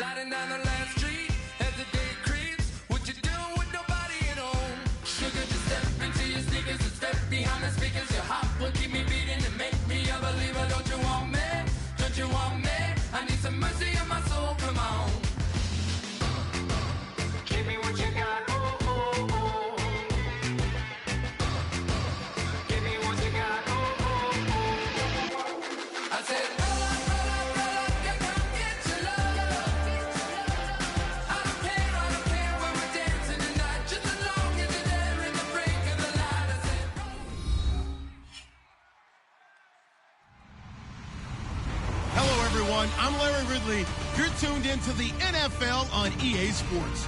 Sliding down the last street as the day creeps. What you doing with nobody at home? Sugar, just step into your sneakers and step behind the speakers. Your heart will keep me beating and make me a believer. Don't you want me? Don't you want me? I need some mercy on my soul. Come on. Give me what you got. Oh, oh, oh. Give me what you got. Oh, oh, oh. I said, roll up, yeah, come get your love. I don't care when we're dancing tonight. Just as long as you're there in the break of the light. I said, Hello, everyone. I'm Larry Ridley. You're tuned into the NFL on EA Sports.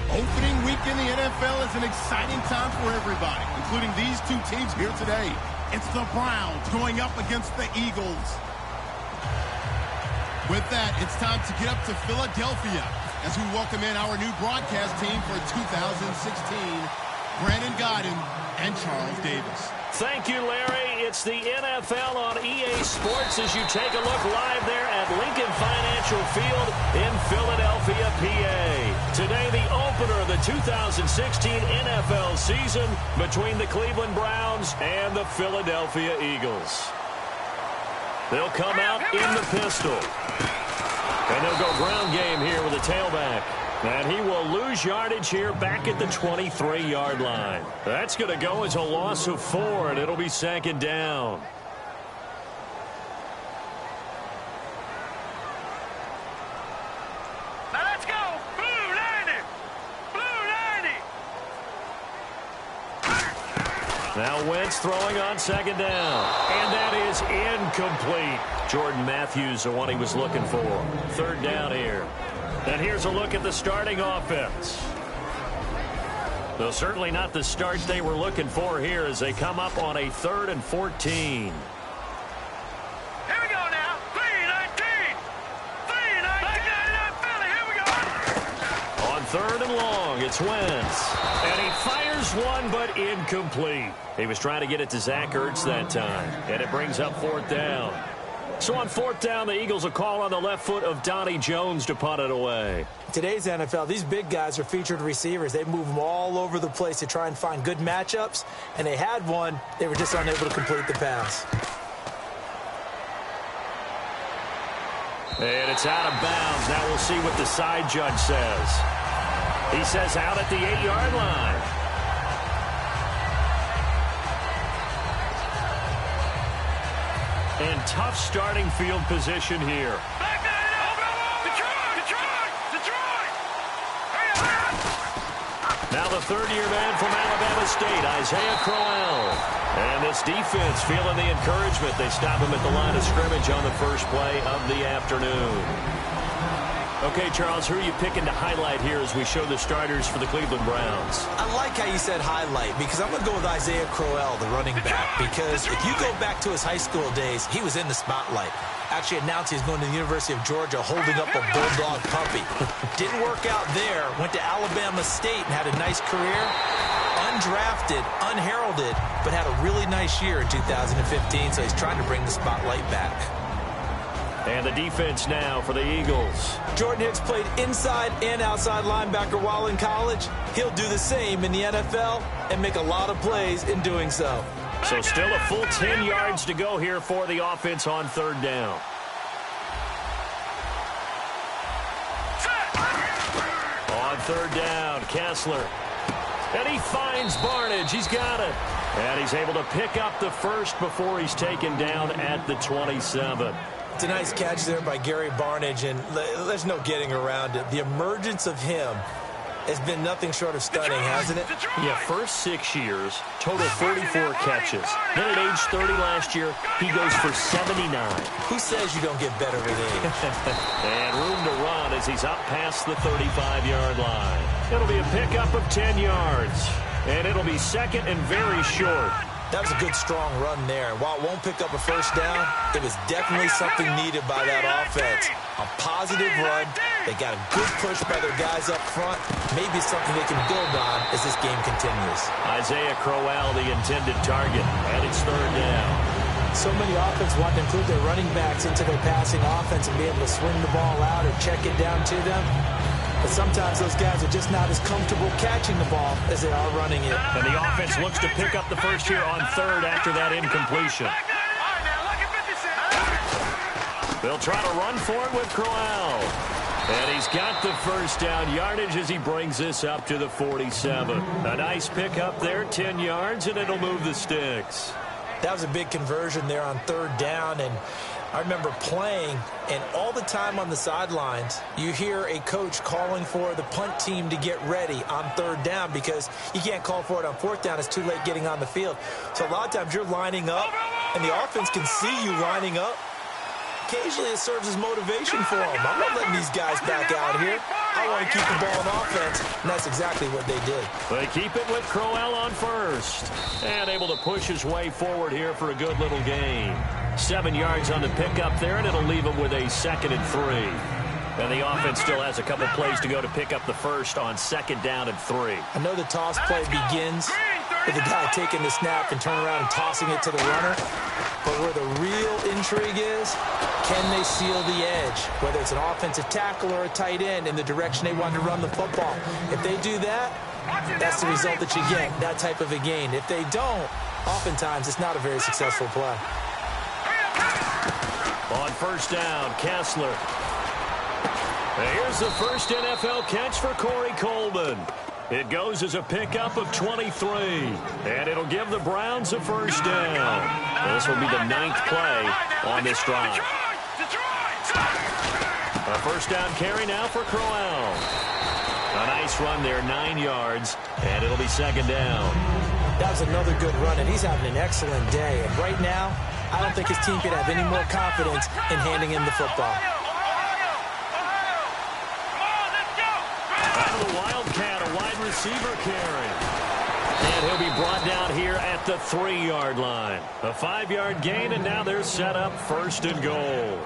Opening week in the NFL is an exciting time for everybody, including these two teams here today. It's the Browns going up against the Eagles. With that, it's time to get up to Philadelphia as we welcome in our new broadcast team for 2016, Brandon Godden and Charles Davis. Thank you, Larry. It's the NFL on EA Sports as you take a look live there at Lincoln Financial Field in Philadelphia, PA. Today, the opener of the 2016 NFL season between the Cleveland Browns and the Philadelphia Eagles. They'll come out in the pistol. And they'll go ground game here with a tailback. And he will lose yardage here back at the 23-yard line. That's going to go as a loss of 4, and it'll be second down. Now let's go. Blue 90. Blue 90. Now Wentz throwing on second down. And that is incomplete. Jordan Matthews, the one he was looking for. Third down here. And here's a look at the starting offense. Though certainly not the start they were looking for here as they come up on a 3rd and 14. Here we go now. 3-19. 3-19. Philly. Here we go. On 3rd and long, it's Wentz. And he fires one, but incomplete. He was trying to get it to Zach Ertz that time. And it brings up 4th down. So on 4th down, the Eagles will call on the left foot of Donnie Jones to punt it away. Today's NFL, these big guys are featured receivers. They move them all over the place to try and find good matchups, and they had one. They were just unable to complete the pass. And it's out of bounds. Now we'll see what the side judge says. He says out at the 8-yard line. And tough starting field position here. Back that up. Detroit. Now the third-year man from Alabama State, Isaiah Crowell. And this defense feeling the encouragement. They stop him at the line of scrimmage on the first play of the afternoon. Okay, Charles, who are you picking to highlight here as we show the starters for the Cleveland Browns? I like how you said highlight because I'm going to go with Isaiah Crowell, the running back, because if you go back to his high school days, he was in the spotlight. Actually announced he's going to the University of Georgia holding up a bulldog puppy. Didn't work out there. Went to Alabama State and had a nice career. Undrafted, unheralded, but had a really nice year in 2015, so he's trying to bring the spotlight back. And the defense now for the Eagles. Jordan Hicks played inside and outside linebacker while in college. He'll do the same in the NFL and make a lot of plays in doing so. So still a full 10 yards to go here for the offense on 3rd down. On 3rd down, Kessler. And he finds Barnidge. He's got it. And he's able to pick up the first before he's taken down at the 27. It's a nice catch there by Gary Barnidge, and there's no getting around it. The emergence of him has been nothing short of stunning, hasn't it? Yeah, first 6 years, total 44 catches. Then at age 30 last year, he goes for 79. Who says you don't get better with age? And room to run as he's up past the 35-yard line. It'll be a pickup of 10 yards, and it'll be second and very short. That was a good, strong run there. While it won't pick up a first down, it was definitely something needed by that offense. A positive run. They got a good push by their guys up front. Maybe something they can build on as this game continues. Isaiah Crowell, the intended target, and it's 3rd down. So many offenses want to include their running backs into their passing offense and be able to swing the ball out or check it down to them. But sometimes those guys are just not as comfortable catching the ball as they are running it. And the offense looks to pick up the first here on third after that incompletion. They'll try to run for it with Crowell. And he's got the first down yardage as he brings this up to the 47. A nice pickup there, 10 yards, and it'll move the sticks. That was a big conversion there on third down, and I remember playing, and all the time on the sidelines, you hear a coach calling for the punt team to get ready on third down because you can't call for it on fourth down. It's too late getting on the field. So a lot of times you're lining up, and the offense can see you lining up. Occasionally it serves as motivation for them. I'm not letting these guys back out here. I want to keep the ball in offense, and that's exactly what they did. They keep it with Crowell on first. And able to push his way forward here for a good little gain. 7 yards on the pickup there, and it'll leave him with a 2nd and 3. And the offense still has a couple plays to go to pick up the first on 2nd down and 3. I know the toss play begins with the guy taking the snap and turning around and tossing it to the runner. But where the real intrigue is, can they seal the edge? Whether it's an offensive tackle or a tight end in the direction they want to run the football. If they do that, that's the result that you get, that type of a gain. If they don't, oftentimes it's not a very successful play. On first down, Kessler. Here's the first NFL catch for Corey Coleman. It goes as a pickup of 23, and it'll give the Browns a first down. This will be the 9th play on this drive. A first down carry now for Crowell. A nice run there, 9 yards, and it'll be 2nd down. That was another good run, and he's having an excellent day. And right now, I don't think his team could have any more confidence in handing him the football. Out of the Wildcat, a wide receiver carry. And he'll be brought down here at the 3-yard line. A 5-yard gain, and now they're set up 1st and goal.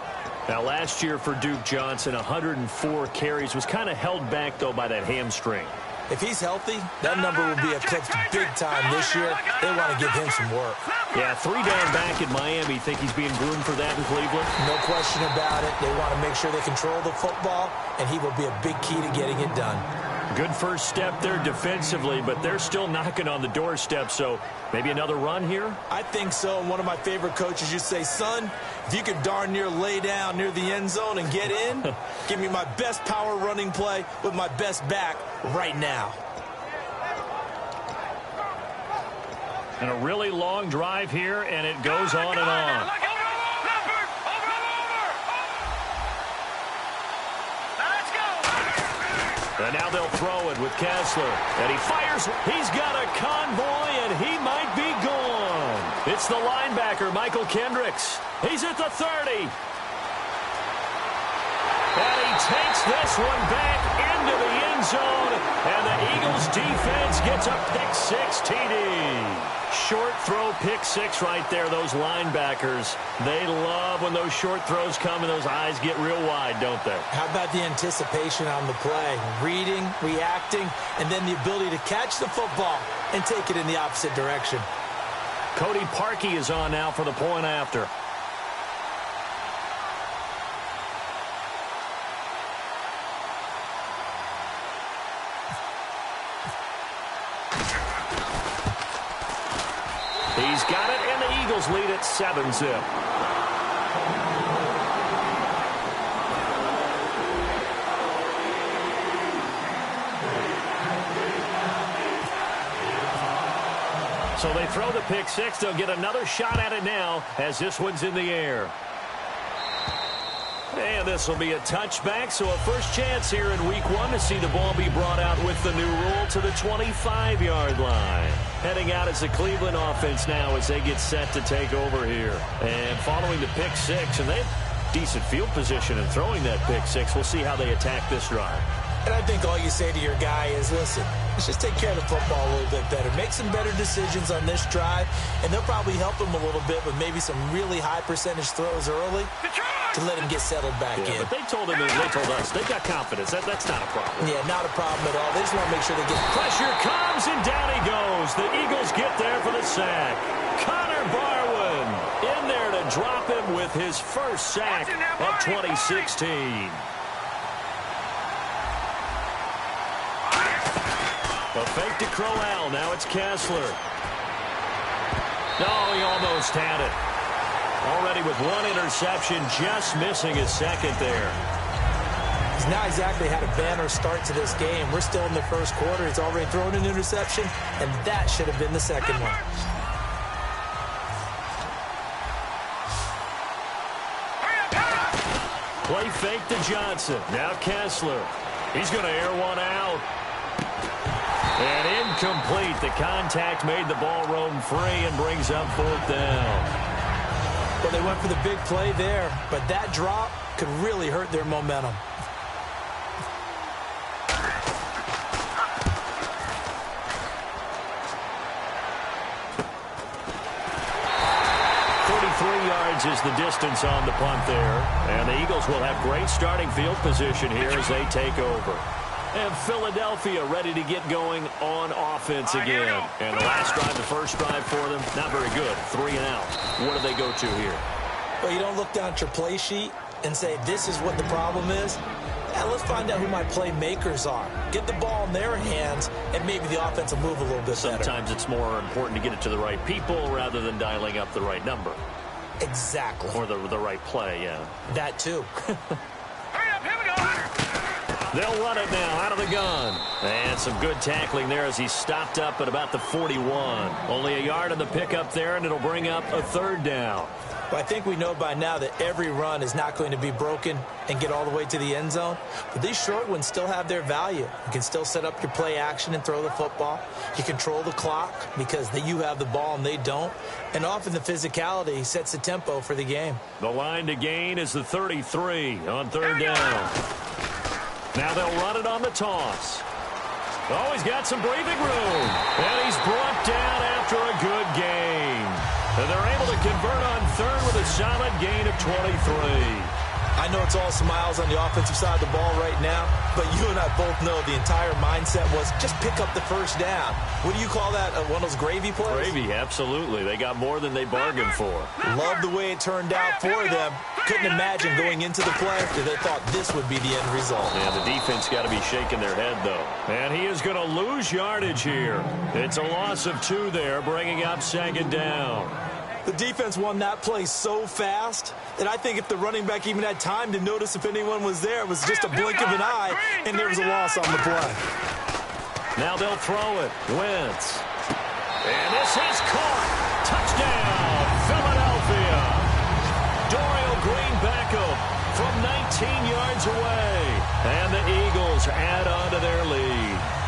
Now, last year for Duke Johnson, 104 carries. Was kind of held back, though, by that hamstring. If he's healthy, that number will be eclipsed big time this year. They want to give him some work. Yeah, 3 down back in Miami. Think he's being groomed for that in Cleveland? No question about it. They want to make sure they control the football, and he will be a big key to getting it done. Good first step there defensively, but they're still knocking on the doorstep, so maybe another run here? I think so. And one of my favorite coaches used to say, son, if you could darn near lay down near the end zone and get in, give me my best power running play with my best back right now. And a really long drive here, and it goes on and on. And now they'll throw it with Kessler. And he fires. He's got a convoy, and he might be gone. It's the linebacker, Michael Kendricks. He's at the 30. And he takes this one back into the end zone. And the Eagles defense gets a pick-6 TD. Short throw, pick-6 right there, those linebackers. They love when those short throws come and those eyes get real wide, don't they? How about the anticipation on the play? Reading, reacting, and then the ability to catch the football and take it in the opposite direction. Cody Parkey is on now for the point after. He's got it, and the Eagles lead at 7-zip. So they throw the pick-6. They'll get another shot at it now as this one's in the air. And this will be a touchback, so a first chance here in week 1 to see the ball be brought out with the new rule to the 25-yard line. Heading out as the Cleveland offense now as they get set to take over here. And following the pick-6, and they have decent field position in throwing that pick-6. We'll see how they attack this drive. And I think all you say to your guy is, listen, let's just take care of the football a little bit better. Make some better decisions on this drive, and they'll probably help him a little bit with maybe some really high percentage throws early to let him get settled back in. But they told him, and they told us, they've got confidence. That's not a problem. Yeah, not a problem at all. They just want to make sure they get... Pressure comes, and down he goes. The Eagles get there for the sack. Connor Barwin. in there to drop him with his first sack of 2016. A fake to Crowell. Now it's Kessler. No, he almost had it. Already with one interception, just missing his second there. He's not exactly had a banner start to this game. We're still in the first quarter. He's already thrown an interception, and that should have been the second one. Play fake to Johnson. Now Kessler. He's going to air one out. And incomplete. The contact made the ball roam free and brings up fourth down. Well, they went for the big play there, but that drop could really hurt their momentum. Is the distance on the punt there. And the Eagles will have great starting field position here as they take over. And Philadelphia ready to get going on offense again. And the last drive, the first drive for them, not very good. 3 and out. What do they go to here? Well, you don't look down at your play sheet and say, this is what the problem is. Yeah, let's find out who my playmakers are. Get the ball in their hands, and maybe the offense will move a little bit better. Sometimes it's more important to get it to the right people rather than dialing up the right number. Exactly. Or the right play, yeah. That too. Hurry up, here we go. They'll run it now out of the gun. And some good tackling there as he stopped up at about the 41. Only a yard on the pickup there, and it'll bring up a third down. Well, I think we know by now that every run is not going to be broken and get all the way to the end zone. But these short ones still have their value. You can still set up your play action and throw the football. You control the clock because you have the ball and they don't. And often the physicality sets the tempo for the game. The line to gain is the 33 on third down. Now they'll run it on the toss. Oh, he's got some breathing room. And he's brought down after a good game. And they're able to convert on third with a solid gain of 23. I know it's all smiles on the offensive side of the ball right now, but you and I both know the entire mindset was just pick up the first down. What do you call that? One of those gravy plays? Gravy, absolutely. They got more than they bargained for. Love the way it turned out for them. Couldn't imagine going into the play if they thought this would be the end result. Yeah, the defense got to be shaking their head, though. And he is going to lose yardage here. It's a loss of 2 there, bringing up second down. The defense won that play so fast that I think if the running back even had time to notice if anyone was there, it was just a blink of an eye, and there was a loss on the play. Now they'll throw it. Wentz. And this is caught. Touchdown, Philadelphia. Dorial Green Beckham from 19 yards away. And the Eagles add on to their lead.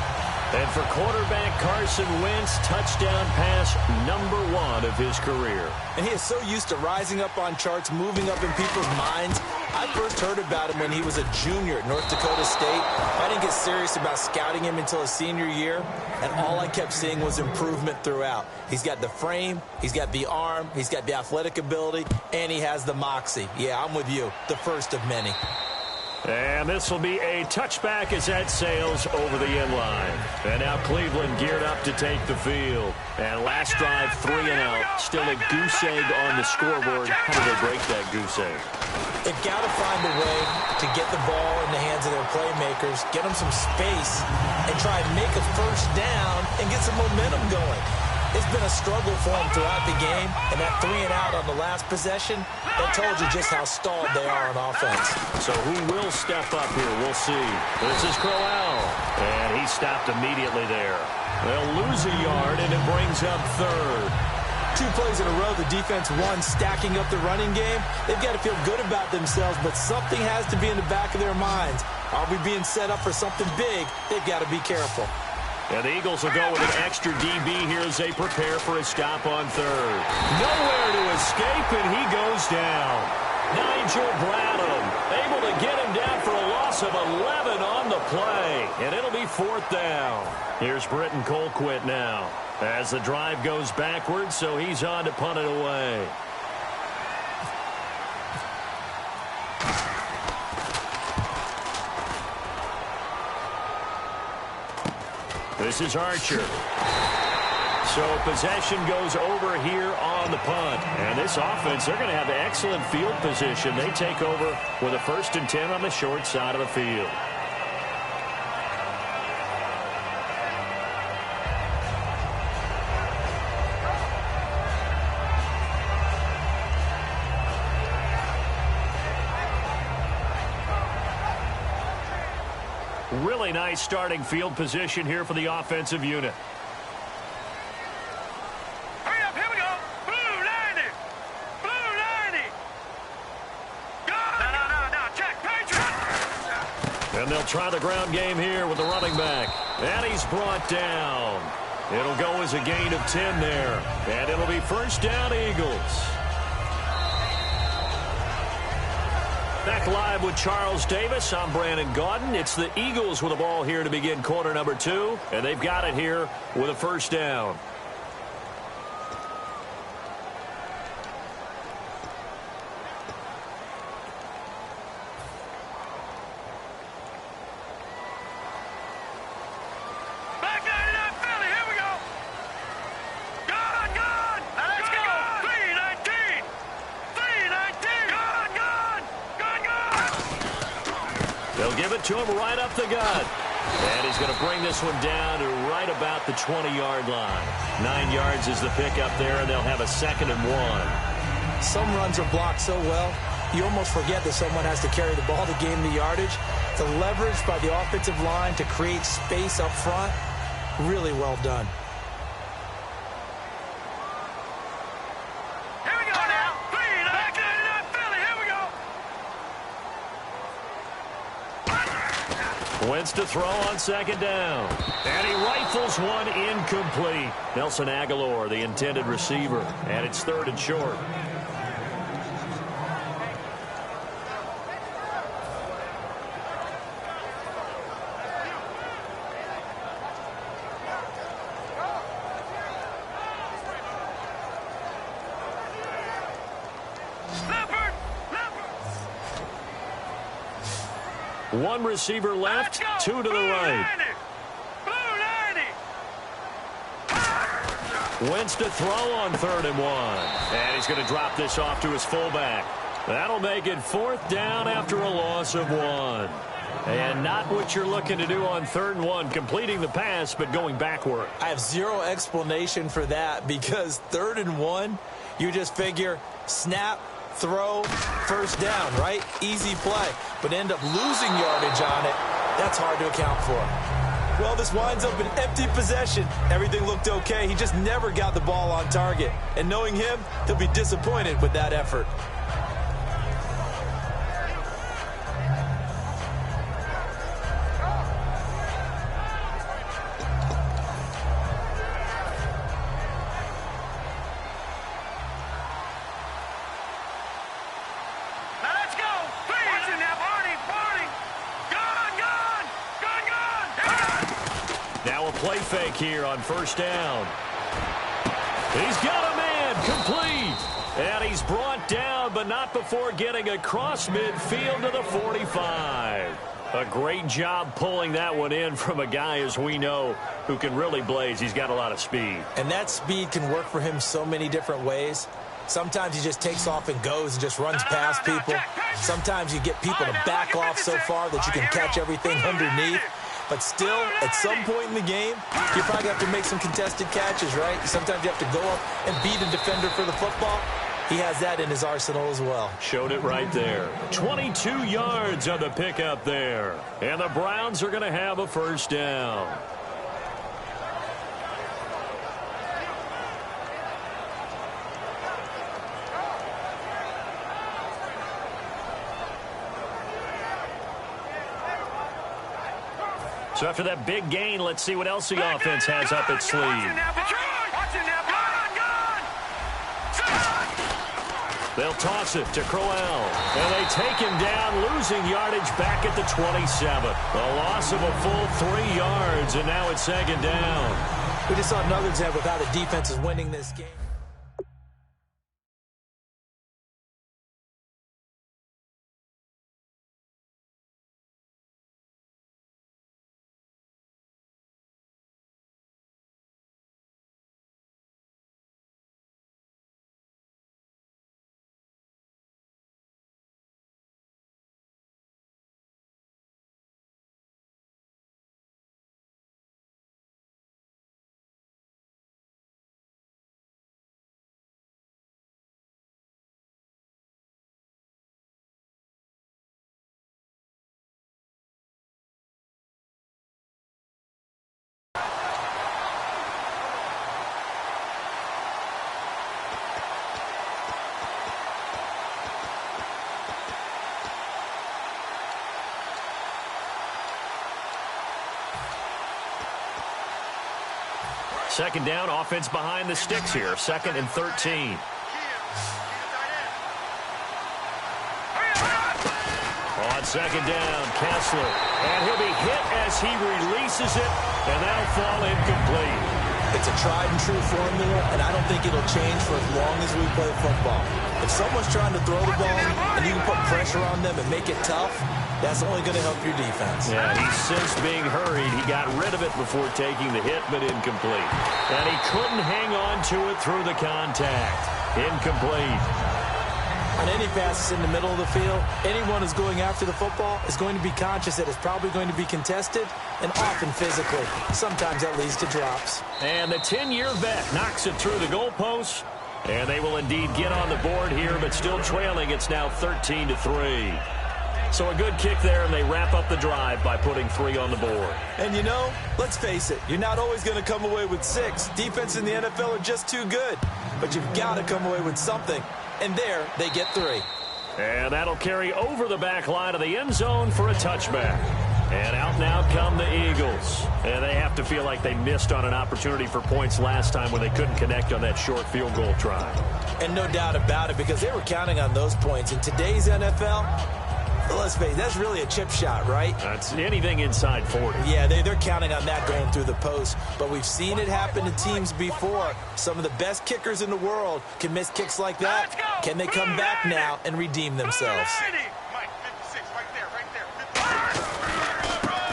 And for quarterback Carson Wentz, touchdown pass number 1 of his career. And he is so used to rising up on charts, moving up in people's minds. I first heard about him when he was a junior at North Dakota State. I didn't get serious about scouting him until his senior year, and all I kept seeing was improvement throughout. He's got the frame, he's got the arm, he's got the athletic ability, and he has the moxie. Yeah, I'm with you. The first of many. And this will be a touchback as that sails over the end line. And now Cleveland geared up to take the field. And last drive, 3 and out. Still a goose egg on the scoreboard. How do they break that goose egg? They've got to find a way to get the ball in the hands of their playmakers, get them some space, and try and make a first down and get some momentum going. It's been a struggle for them throughout the game, and that 3 and out on the last possession, that told you just how stalled they are on offense. So who will step up here? We'll see. This is Crowell, and he stopped immediately there. They'll lose a yard, and it brings up third. 2 plays in a row, the defense won, stacking up the running game. They've got to feel good about themselves, but something has to be in the back of their minds. Are we being set up for something big? They've got to be careful. And the Eagles will go with an extra DB here as they prepare for a stop on third. Nowhere to escape, and he goes down. Nigel Bradham able to get him down for a loss of 11 on the play. And it'll be 4th down. Here's Britton Colquitt now as the drive goes backwards, so he's on to punt it away. This is Archer. So possession goes over here on the punt. And this offense, they're going to have excellent field position. They take over with a 1st and 10 on the short side of the field. Really nice starting field position here for the offensive unit. Hurry up, here we go. Blue 90. Blue 90. Go. No. Check, Patriot. And they'll try the ground game here with the running back. And he's brought down. It'll go as a gain of 10 there. And it'll be 1st down, Eagles. Back live with Charles Davis. I'm Brandon Gaudin. It's the Eagles with the ball here to begin quarter number 2. And they've got it here with a 1st down. Back 99 Philly, here we go. Gone. Let's go. 319. 319. Gone. They'll give it to him right up the gut. And he's going to bring this one down to right about the 20-yard line. 9 yards is the pickup there, and they'll have a 2nd and 1. Some runs are blocked so well, you almost forget that someone has to carry the ball to gain the yardage. The leverage by the offensive line to create space up front, really well done. Here we go now. 399 Philly, here we go. Wentz to throw on 2nd down. And he rifles one incomplete. Nelson Aguilar, the intended receiver. And it's 3rd and short. One receiver left, 2 to the right. Blue 90. Wentz to throw on 3rd and 1. And he's going to drop this off to his fullback. That'll make it 4th down after a loss of 1. And not what you're looking to do on 3rd and 1, completing the pass, but going backward. I have zero explanation for that because 3rd and 1, you just figure snap, throw, 1st down, right? Easy play. But end up losing yardage on it. That's hard to account for. Well, this winds up an empty possession. Everything looked okay. He just never got the ball on target. And knowing him, he'll be disappointed with that effort. Play fake here on 1st down. He's got a man complete. And he's brought down, but not before getting across midfield to the 45. A great job pulling that one in from a guy, as we know, who can really blaze. He's got a lot of speed. And that speed can work for him so many different ways. Sometimes he just takes off and goes and just runs past people. Sometimes you get people to back off so far that you can catch everything underneath. But still, at some point in the game, you probably have to make some contested catches, right? Sometimes you have to go up and beat a defender for the football. He has that in his arsenal as well. Showed it right there. 22 yards on the pickup there. And the Browns are going to have a 1st down. So after that big gain, let's see what else the offense has up its sleeve. They'll toss it to Crowell. And they take him down, losing yardage back at the 27. A loss of a full 3 yards, and now it's 2nd down. We just saw another example of how the defense is winning this game. Second down, offense behind the sticks here. 2nd and 13. On second down, Kessler. And he'll be hit as he releases it, and that'll fall incomplete. It's a tried-and-true formula, and I don't think it'll change for as long as we play football. If someone's trying to throw the ball and you can put pressure on them and make it tough, that's only going to help your defense. Yeah, he sensed being hurried. He got rid of it before taking the hit, but incomplete. And he couldn't hang on to it through the contact. Incomplete. On any passes in the middle of the field, anyone who's going after the football is going to be conscious that it's probably going to be contested and often physically. Sometimes that leads to drops. And the 10-year vet knocks it through the goalpost. And they will indeed get on the board here, but still trailing. It's now 13-3. So a good kick there, and they wrap up the drive by putting 3 on the board. And, you know, let's face it, you're not always going to come away with 6. Defense in the NFL are just too good. But you've got to come away with something. And there, they get 3. And that'll carry over the back line of the end zone for a touchback. And out now come the Eagles. And they have to feel like they missed on an opportunity for points last time when they couldn't connect on that short field goal try. And no doubt about it, because they were counting on those points. In today's NFL, let's face it, that's really a chip shot, right? That's anything inside 40. Yeah, they're counting on that going through the post. But we've seen it happen to teams before. Some of the best kickers in the world can miss kicks like that. Can they come back now and redeem themselves?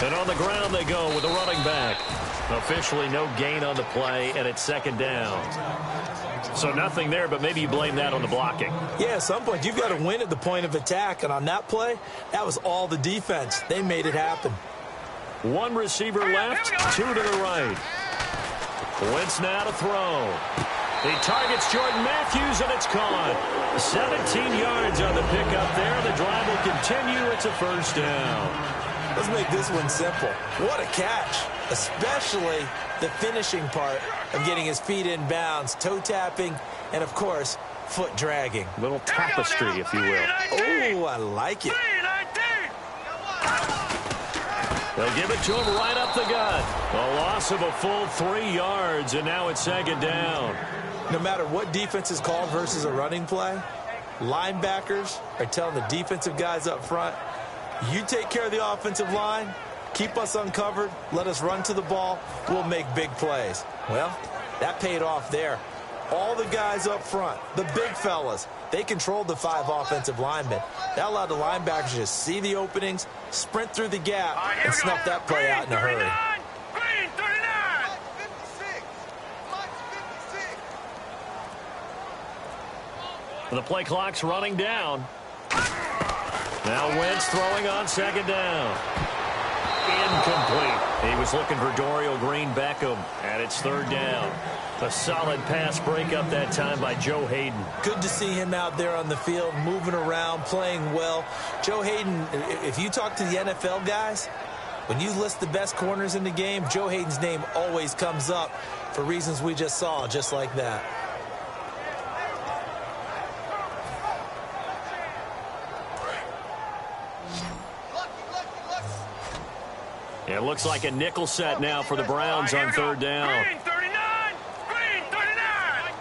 And on the ground they go with a running back. Officially no gain on the play, and it's 2nd down. So nothing there, but maybe you blame that on the blocking. Yeah, at some point you've got to win at the point of attack, and on that play, that was all the defense. They made it happen. 1 receiver left, 2 to the right. Wentz now to throw. He targets Jordan Matthews, and it's caught. 17 yards on the pickup there. The drive will continue. It's a 1st down. Let's make this one simple. What a catch, especially the finishing part of getting his feet in bounds, toe tapping, and, of course, foot dragging. Little tapestry, if you will. Oh, I like it. They'll give it to him right up the gut. A loss of a full 3 yards, and now it's 2nd down. No matter what defense is called versus a running play, linebackers are telling the defensive guys up front, you take care of the offensive line, keep us uncovered, let us run to the ball, we'll make big plays. Well, that paid off there. All the guys up front, the big fellas, they controlled the 5 offensive linemen. That allowed the linebackers to just see the openings, sprint through the gap, and snuff that play out in a hurry. The play clock's running down. Now Wentz throwing on 2nd down. Incomplete. He was looking for Dorial Green-Beckham, and it's 3rd down. A solid pass breakup that time by Joe Hayden. Good to see him out there on the field, moving around, playing well. Joe Hayden, if you talk to the NFL guys, when you list the best corners in the game, Joe Hayden's name always comes up for reasons we just saw, just like that. It looks like a nickel set now for the Browns on 3rd down. Green 39! Green 39!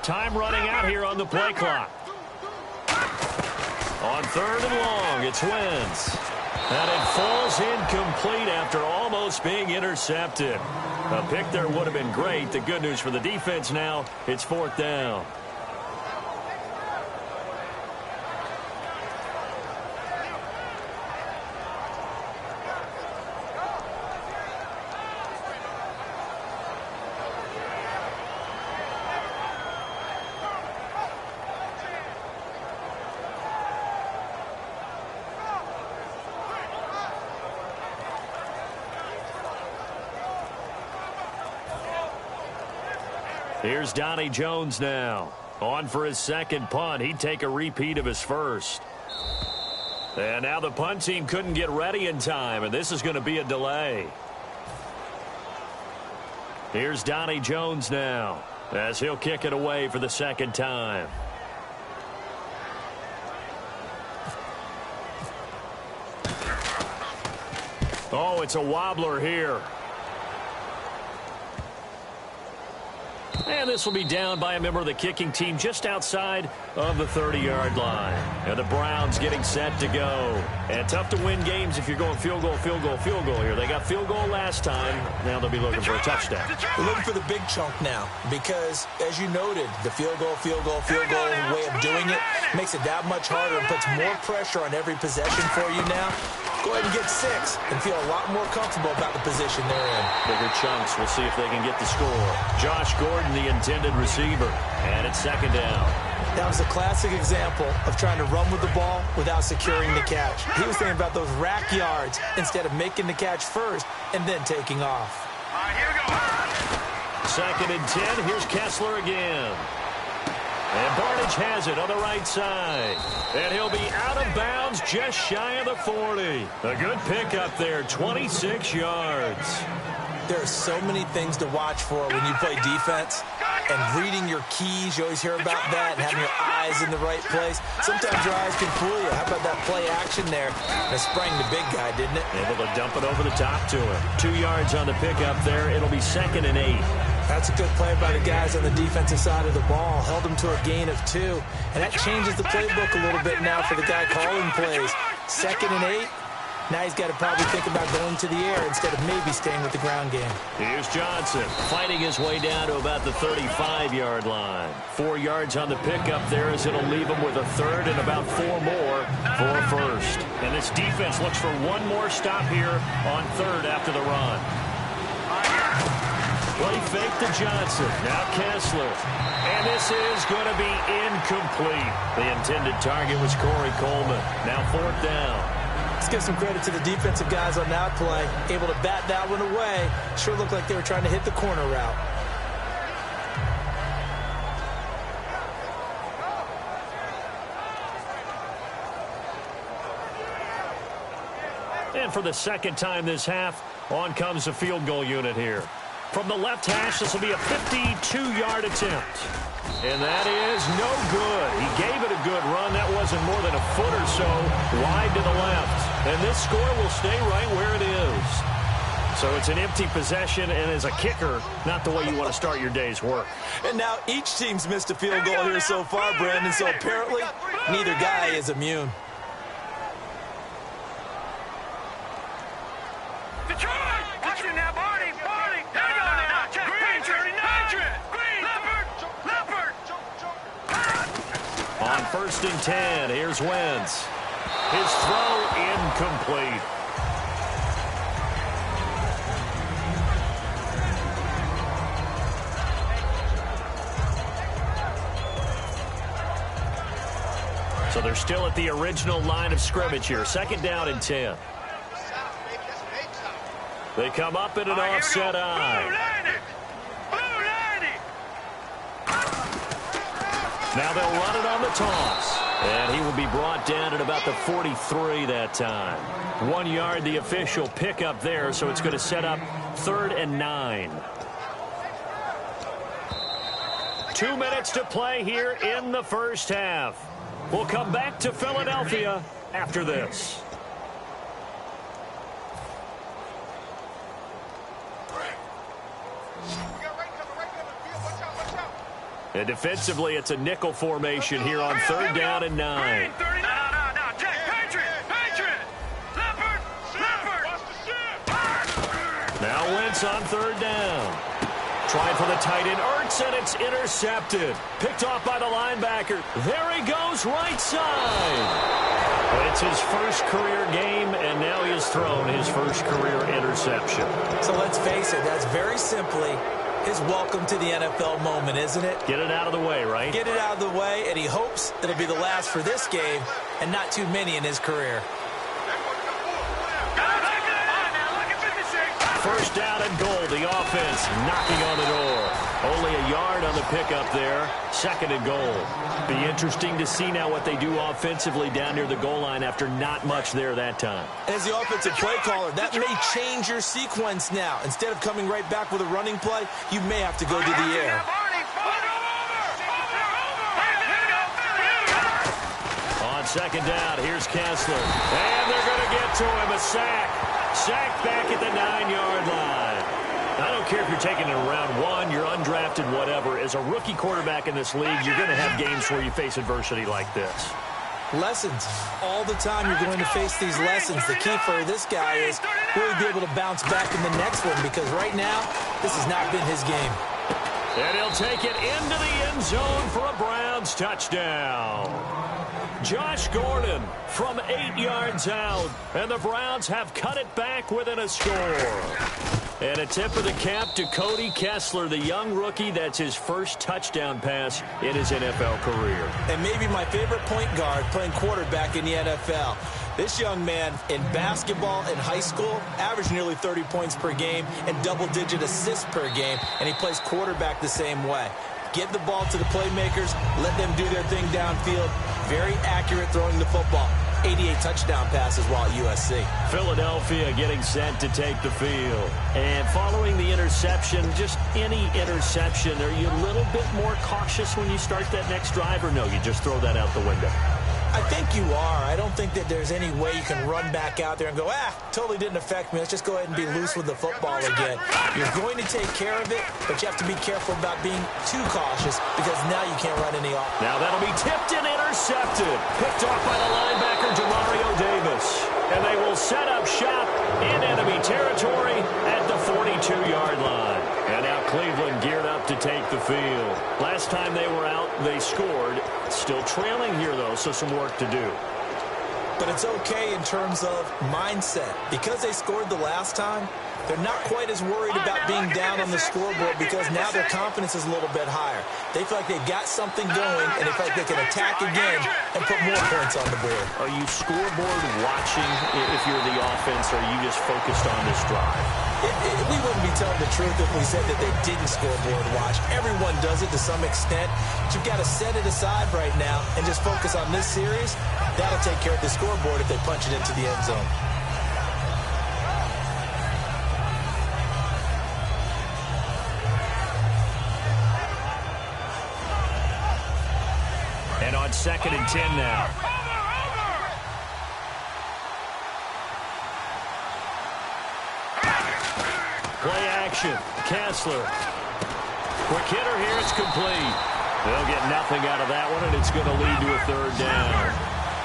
Time running out here on the play clock. On 3rd and long, it's Wentz. And it falls incomplete after almost being intercepted. A pick there would have been great. The good news for the defense now, it's 4th down. Here's Donnie Jones now. On for his 2nd punt. He'd take a repeat of his 1st. And now the punt team couldn't get ready in time, and this is going to be a delay. Here's Donnie Jones now, as he'll kick it away for the 2nd time. Oh, it's a wobbler here. And this will be down by a member of the kicking team just outside of the 30-yard line. And the Browns getting set to go. And tough to win games if you're going field goal, field goal, field goal here. They got field goal last time. Now they'll be looking for a touchdown. We're looking for the big chunk now because, as you noted, the field goal way of doing it makes it that much harder and puts more pressure on every possession for you now. Go ahead and get 6 and feel a lot more comfortable about the position they're in. Bigger chunks. We'll see if they can get the score. Josh Gordon, the intended receiver. And it's second down. That was a classic example of trying to run with the ball without securing the catch. He was thinking about those rack yards instead of making the catch first and then taking off. All right, here we go. Second and 10. Here's Kessler again. And Barnage has it on the right side. And he'll be out of bounds just shy of the 40. A good pickup there, 26 yards. There are so many things to watch for when you play defense. And reading your keys, you always hear about that, and having your eyes in the right place. Sometimes your eyes can fool you. How about that play action there? And it sprang the big guy, didn't it? Able to dump it over the top to him. 2 yards on the pickup there. It'll be second and 8. That's a good play by the guys on the defensive side of the ball. Held them to a gain of 2. And that changes the playbook a little bit now for the guy calling plays. Second and 8. Now he's got to probably think about going to the air instead of maybe staying with the ground game. Here's Johnson fighting his way down to about the 35-yard line. 4 yards on the pickup there as it'll leave him with a third and about 4 more for a first. And this defense looks for one more stop here on third after the run. Play fake to Johnson. Now Kessler. And this is going to be incomplete. The intended target was Corey Coleman. Now fourth down. Let's give some credit to the defensive guys on that play. Able to bat that one away. Sure looked like they were trying to hit the corner route. And for the second time this half, on comes the field goal unit here. From the left hash, this will be a 52-yard attempt. And that is no good. He gave it a good run. That wasn't more than a foot or so wide to the left. And this score will stay right where it is. So it's an empty possession, and as a kicker, not the way you want to start your day's work. And now each team's missed a field goal here so far, Brandon, so apparently neither guy is immune. Detroit! Watch it now, Barney! Barney! Hang on now! Green, 39! Green! Leopard! On first and 10, here's Wentz. His throw incomplete. So they're still at the original line of scrimmage here. Second down and 10. They come up in an offset eye. Now they'll run it on the toss. And he will be brought down at about the 43 that time. 1 yard, the official pickup there, so it's going to set up 3rd and 9. 2 minutes to play here in the first half. We'll come back to Philadelphia after this. And defensively, it's a nickel formation here on 3rd down and 9. Now Wentz on 3rd down. Trying for the tight end, Ertz, and it's intercepted. Picked off by the linebacker. There he goes, right side. It's his first career game, and now he has thrown his first career interception. So let's face it, that's very simply his welcome to the NFL moment, isn't it? Get it out of the way, right? Get it out of the way, and he hopes it'll be the last for this game and not too many in his career. First down and goal. The offense knocking on the door. Only a yard on the pickup there. 2nd and goal. Be interesting to see now what they do offensively down near the goal line after not much there that time. As the offensive play caller, that may change your sequence now. Instead of coming right back with a running play, you may have to go to the air. On 2nd down, here's Kessler. And they're going to get to him. A sack. Sack back at the 9-yard line. I don't care if you're taking it in round 1, you're undrafted, whatever. As a rookie quarterback in this league, you're going to have games where you face adversity like this. Lessons. All the time you're going to face these lessons. The key for this guy is really be able to bounce back in the next one, because right now, this has not been his game. And he'll take it into the end zone for a Browns touchdown. Josh Gordon from 8 yards out, and the Browns have cut it back within a score. And a tip of the cap to Cody Kessler, the young rookie. That's his first touchdown pass in his NFL career. And maybe my favorite point guard playing quarterback in the NFL. This young man in basketball in high school averaged nearly 30 points per game and double-digit assists per game, and he plays quarterback the same way. Get the ball to the playmakers, let them do their thing downfield. Very accurate throwing the football. 88 touchdown passes while at USC. Philadelphia getting set to take the field. And following the interception, just any interception, are you a little bit more cautious when you start that next drive, or no, you just throw that out the window? I think you are. I don't think that there's any way you can run back out there and go, totally didn't affect me. Let's just go ahead and be loose with the football again. You're going to take care of it, but you have to be careful about being too cautious, because now you can't run any off. Now that'll be tipped and intercepted. Picked off by the linebacker, Demario Davis. And they will set up shop in enemy territory at the 42-yard line. And now Cleveland geared up to take the field. Last time they were out, they scored. Still trailing here, though, so some work to do. But it's okay in terms of mindset. Because they scored the last time, they're not quite as worried about being down on the scoreboard, because now their confidence is a little bit higher. They feel like they've got something going, and they feel like they can attack again and put more points on the board. Are you scoreboard watching if you're the offense, or are you just focused on this drive? We wouldn't be telling the truth if we said that they didn't scoreboard watch. Everyone does it to some extent. But you've got to set it aside right now and just focus on this series. That'll take care of the scoreboard if they punch it into the end zone. And on 2nd and 10 now. Play action. Kessler. Quick hitter here. It's complete. They'll get nothing out of that one, and it's going to lead to a 3rd down.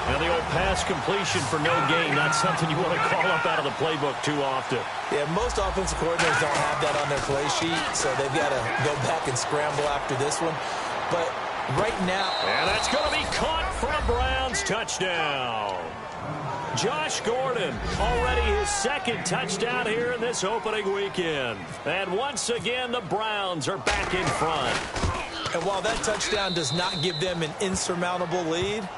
Now the old pass completion for no gain, not something you want to call up out of the playbook too often. Yeah, most offensive coordinators don't have that on their play sheet, so they've got to go back and scramble after this one. But right now... And that's going to be caught for a Browns touchdown. Josh Gordon, already his 2nd touchdown here in this opening weekend. And once again, the Browns are back in front. And while that touchdown does not give them an insurmountable lead,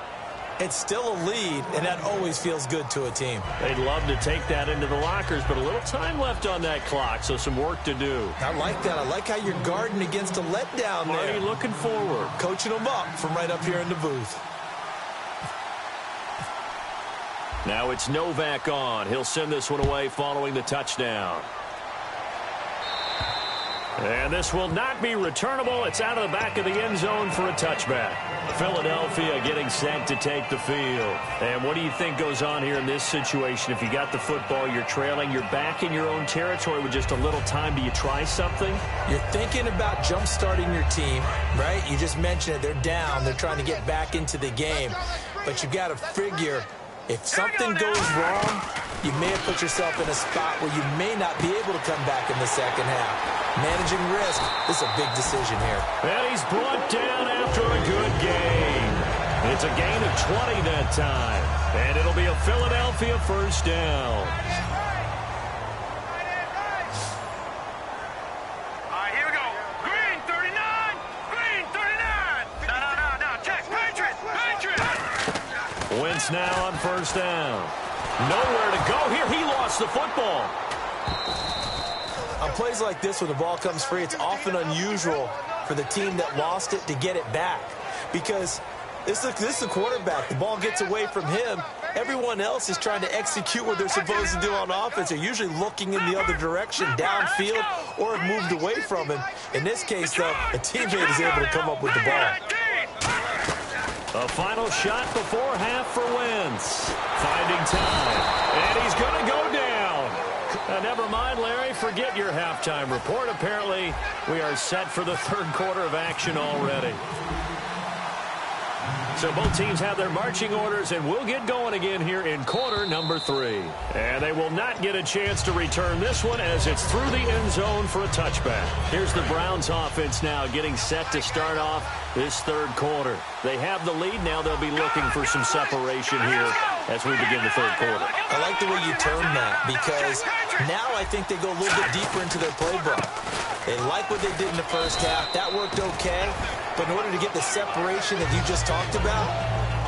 it's still a lead, and that always feels good to a team. They'd love to take that into the lockers, but a little time left on that clock, so some work to do. I like that. I like how you're guarding against a letdown there. Already looking forward. Coaching them up from right up here in the booth. Now it's Novak on. He'll send this one away following the touchdown. And this will not be returnable. It's out of the back of the end zone for a touchback. Philadelphia getting set to take the field. And what do you think goes on here in this situation? If you got the football, you're trailing, you're back in your own territory with just a little time. Do you try something? You're thinking about jump-starting your team, right? You just mentioned it. They're down. They're trying to get back into the game. But you got to figure, if something goes wrong, you may have put yourself in a spot where you may not be able to come back in the second half. Managing risk, this is a big decision here. And he's brought down after a good gain. It's a gain of 20 that time. And it'll be a Philadelphia 1st down. All right, here we go. Green 39. Green 39. No. Check. Patriot. Wentz now on 1st down. Nowhere to go here. He lost the football. On plays like this, when the ball comes free, it's often unusual for the team that lost it to get it back, because this is a quarterback. The ball gets away from him. Everyone else is trying to execute what they're supposed to do on offense. They're usually looking in the other direction, downfield, or have moved away from him. In this case, though, a teammate is able to come up with the ball. A final shot before half for Wentz. Finding time. And he's going to go down. Never never mind, Larry. Forget your halftime report. Apparently, we are set for the third quarter of action already. So both teams have their marching orders, and we'll get going again here in quarter number 3. And they will not get a chance to return this one as it's through the end zone for a touchback. Here's the Browns offense now getting set to start off this third quarter. They have the lead. Now they'll be looking for some separation here as we begin the third quarter. I like the way you term that because now I think they go a little bit deeper into their playbook. They like what they did in the first half. That worked okay. But in order to get the separation that you just talked about,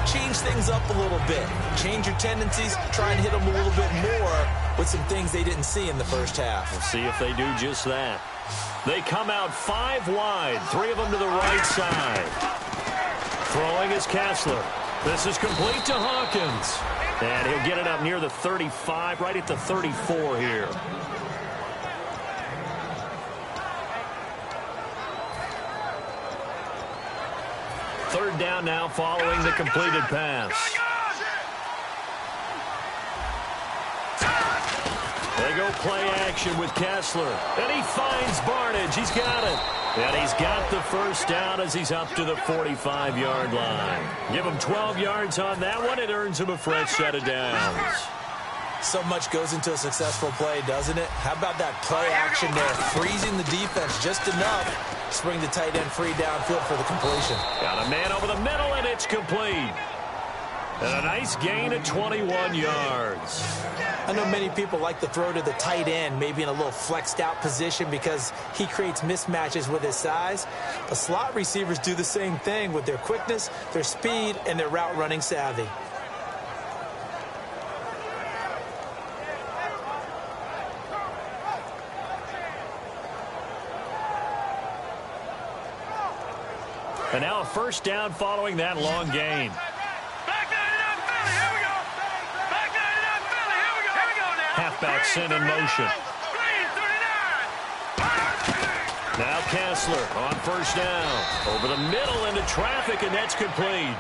change things up a little bit. Change your tendencies, try and hit them a little bit more with some things they didn't see in the first half. We'll see if they do just that. They come out 5 wide, 3 of them to the right side. Throwing is Kessler. This is complete to Hawkins. And he'll get it up near the 35, right at the 34 here. Third down now following the completed pass. They go play action with Kessler. And he finds Barnage. He's got it. And he's got the first down as he's up to the 45-yard line. Give him 12 yards on that one. It earns him a fresh set of downs. So much goes into a successful play, doesn't it? How about that play action there? Freezing the defense just enough. Bring the tight end free downfield for the completion. Got a man over the middle, and it's complete. And a nice gain at 21 yards. I know many people like to throw to the tight end, maybe in a little flexed out position because he creates mismatches with his size. But slot receivers do the same thing with their quickness, their speed, and their route running savvy. And now a first down following that long gain. Halfback sent in motion. Now Kessler on first down. Over the middle into traffic, and that's complete.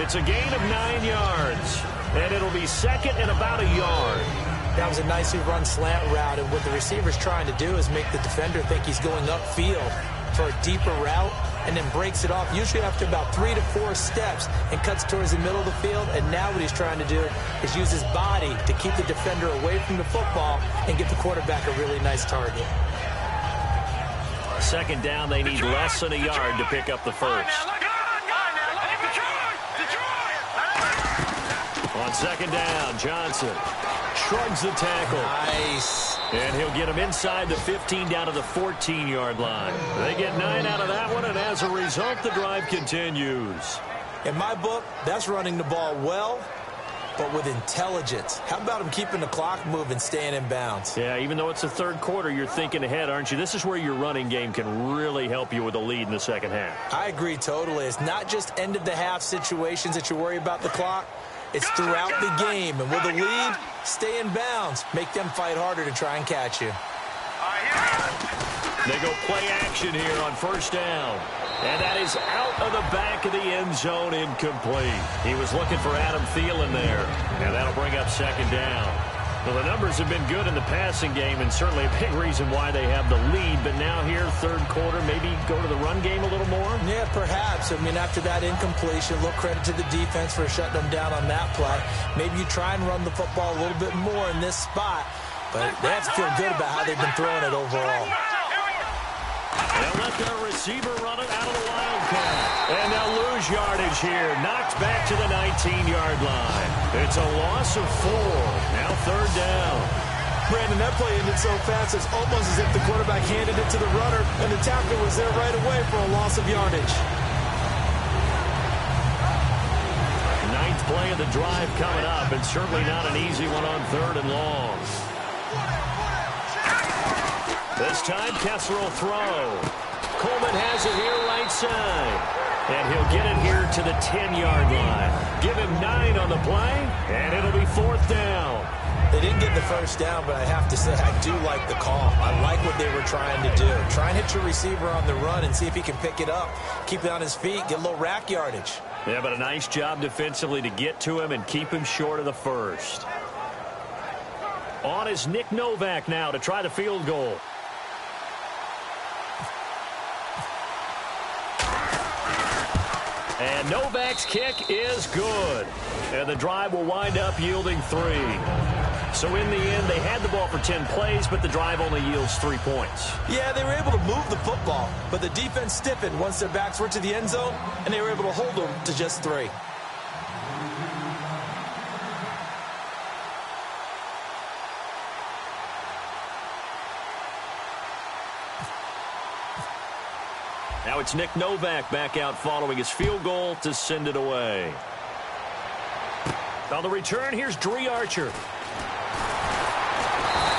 It's a gain of 9 yards. And it'll be second and about a yard. That was a nicely run slant route, and what the receiver's trying to do is make the defender think he's going upfield for a deeper route, and then breaks it off, usually after about 3 to 4 steps, and cuts towards the middle of the field. And now what he's trying to do is use his body to keep the defender away from the football and get the quarterback a really nice target. Second down, they need less than a yard to pick up the first. On second down, Johnson shrugs the tackle. Nice. And he'll get him inside the 15 down to the 14-yard line. They get 9 out of that one, and as a result, the drive continues. In my book, that's running the ball well, but with intelligence. How about him keeping the clock moving, staying in bounds? Yeah, even though it's the third quarter, you're thinking ahead, aren't you? This is where your running game can really help you with a lead in the second half. I agree totally. It's not just end-of-the-half situations that you worry about the clock. It's throughout the game. And with a lead, stay in bounds. Make them fight harder to try and catch you. They go play action here on first down. And that is out of the back of the end zone, incomplete. He was looking for Adam Thielen there. And that'll bring up second down. Well, the numbers have been good in the passing game, and certainly a big reason why they have the lead. But now here, third quarter, maybe go to the run game a little more? Yeah, perhaps. I mean, after that incompletion, a little credit to the defense for shutting them down on that play. Maybe you try and run the football a little bit more in this spot. But they have to feel good about how they've been throwing it overall. They'll let their receiver run it out of the Wildcat. And they'll lose yardage here. Knocked back to the 19-yard line. It's a loss of 4. Now third down. Brandon, that play ended so fast, it's almost as if the quarterback handed it to the runner, and the tackler was there right away for a loss of yardage. 9th play of the drive coming up, and certainly not an easy one on third and long. This time, Kessler will throw. Coleman has it here right side. And he'll get it here to the 10-yard line. Give him 9 on the play, and it'll be 4th down. They didn't get the first down, but I have to say I do like the call. I like what they were trying to do. Try and hit your receiver on the run and see if he can pick it up. Keep it on his feet, get a little rack yardage. Yeah, but a nice job defensively to get to him and keep him short of the first. On is Nick Novak now to try the field goal. And Novak's kick is good. And the drive will wind up yielding 3. So in the end, they had the ball for 10 plays, but the drive only yields 3 points. Yeah, they were able to move the football, but the defense stiffened once their backs were to the end zone, and they were able to hold them to just 3. Now it's Nick Novak back out following his field goal to send it away. On the return, here's Dree Archer.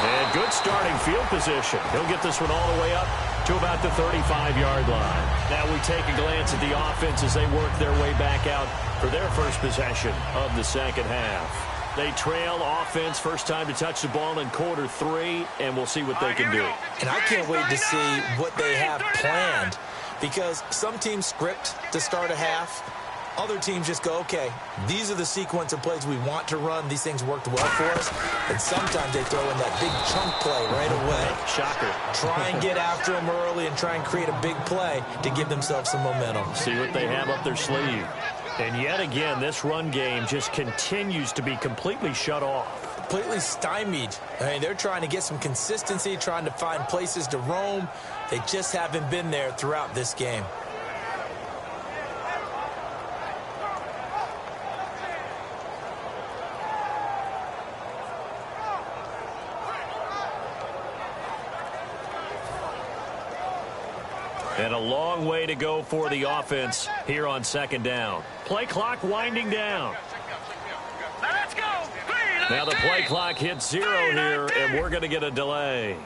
And good starting field position. He'll get this one all the way up to about the 35-yard line. Now we take a glance at the offense as they work their way back out for their first possession of the second half. They trail offense first time to touch the ball in quarter 3, and we'll see what they can do. And I can't wait to see what they have planned, because some teams script to start a half. Other teams just go, okay, these are the sequence of plays we want to run. These things worked well for us. And sometimes they throw in that big chunk play right away. Shocker. Try and get after them early and try and create a big play to give themselves some momentum. See what they have up their sleeve. And yet again, this run game just continues to be completely shut off. Completely stymied. I mean, they're trying to get some consistency, trying to find places to roam. They just haven't been there throughout this game. And a long way to go for the offense here on second down. Play clock winding down. Let's go. Now the play clock hits 0 here, and we're going to get a delay.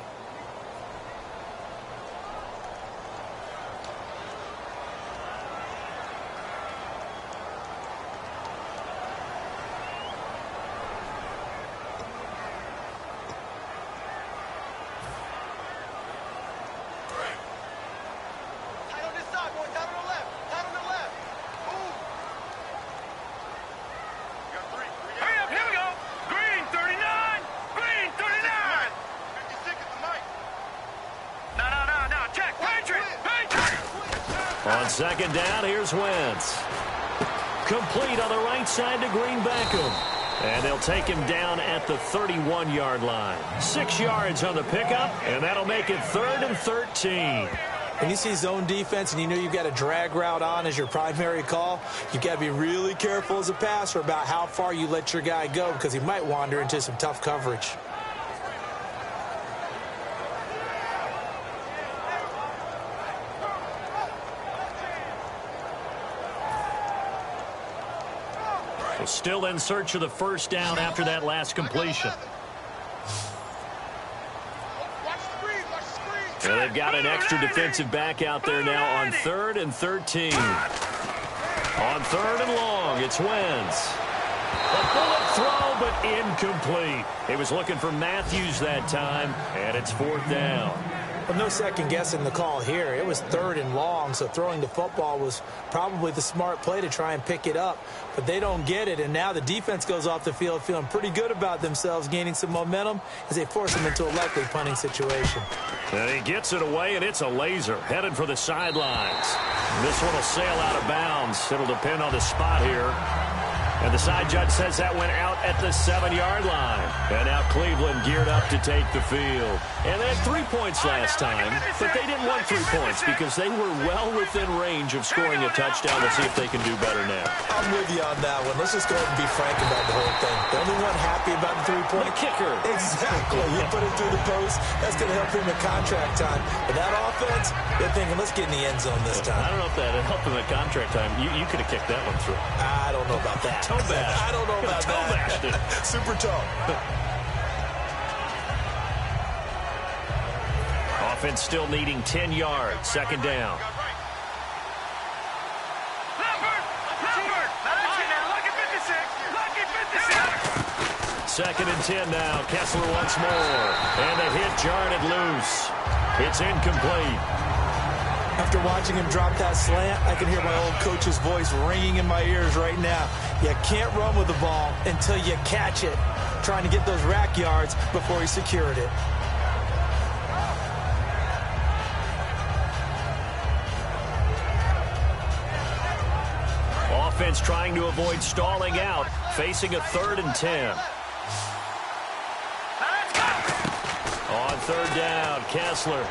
On second down, here's Wentz. Complete on the right side to Green Beckham. And they'll take him down at the 31-yard line. 6 yards on the pickup, and that'll make it 3rd and 13. When you see zone defense and you know you've got a drag route on as your primary call, you've got to be really careful as a passer about how far you let your guy go, because he might wander into some tough coverage. Still in search of the first down after that last completion. And they've got an extra defensive back out there now on 3rd and 13. On 3rd and long, it's Wentz. A bullet throw, but incomplete. He was looking for Matthews that time, and it's 4th down. Well, no second guessing the call here. It was 3rd and long, so throwing the football was probably the smart play to try and pick it up. But they don't get it, and now the defense goes off the field feeling pretty good about themselves, gaining some momentum as they force them into a likely punting situation. And he gets it away, and it's a laser headed for the sidelines. This one will sail out of bounds. It'll depend on the spot here. And the side judge says that went out at the 7-yard line. And now Cleveland geared up to take the field. And they had 3 points last time, but they didn't want 3 points because they were well within range of scoring a touchdown. We'll see if they can do better now. I'm with you on that one. Let's just go ahead and be frank about the whole thing. The only one happy about the 3-point kicker. Exactly. You put it through the post. That's going to help him in contract time. But that offense, they're thinking, let's get in the end zone this time. I don't know if that helped him at contract time. You could have kicked that one through. I don't know about that. Toe bash. I don't know about toe that. Bashed. Super toe. Offense still needing 10 yards. Second down. Second and 10 now. Kessler once more. And the hit jarred it loose. It's incomplete. After watching him drop that slant, I can hear my old coach's voice ringing in my ears right now. You can't run with the ball until you catch it. Trying to get those rack yards before he secured it. Offense trying to avoid stalling out, facing a 3rd and 10. On 3rd down, Kessler.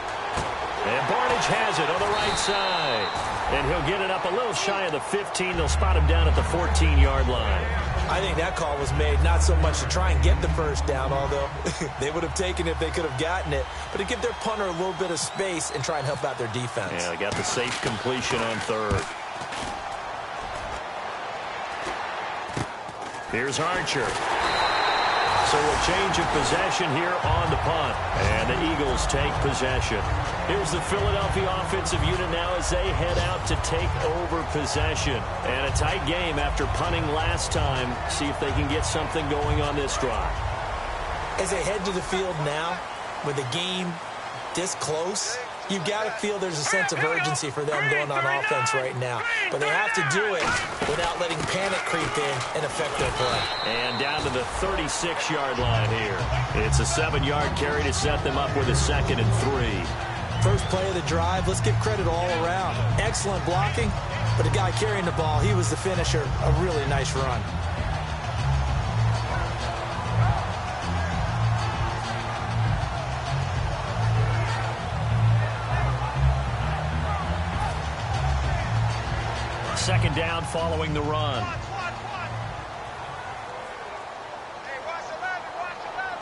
And Barnage has it on the right side. And he'll get it up a little shy of the 15. They'll spot him down at the 14-yard line. I think that call was made not so much to try and get the first down, although they would have taken it if they could have gotten it, but to give their punter a little bit of space and try and help out their defense. Yeah, they got the safe completion on 3rd. Here's Archer. So a change of possession here on the punt. And the Eagles take possession. Here's the Philadelphia offensive unit now as they head out to take over possession. And a tight game after punting last time. See if they can get something going on this drive. As they head to the field now, with the game this close, you've got to feel there's a sense of urgency for them going on offense right now. But they have to do it without letting panic creep in and affect their play. And down to the 36-yard line here. It's a 7-yard carry to set them up with a 2nd and 3. First play of the drive, let's give credit all around. Excellent blocking, but the guy carrying the ball, he was the finisher. A really nice run. Second down following the run. All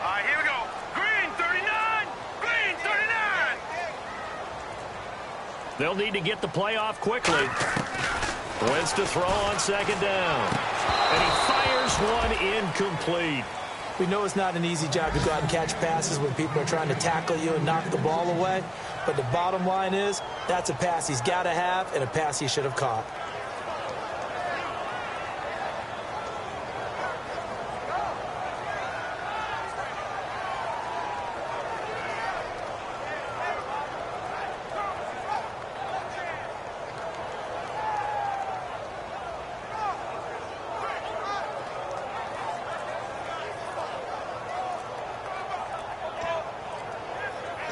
right, here we go. Green, 39. Green, 39. They'll need to get the play off quickly. Wentz to throw on 2nd down. And he fires one incomplete. We know it's not an easy job to go out and catch passes when people are trying to tackle you and knock the ball away. But the bottom line is, that's a pass he's got to have and a pass he should have caught.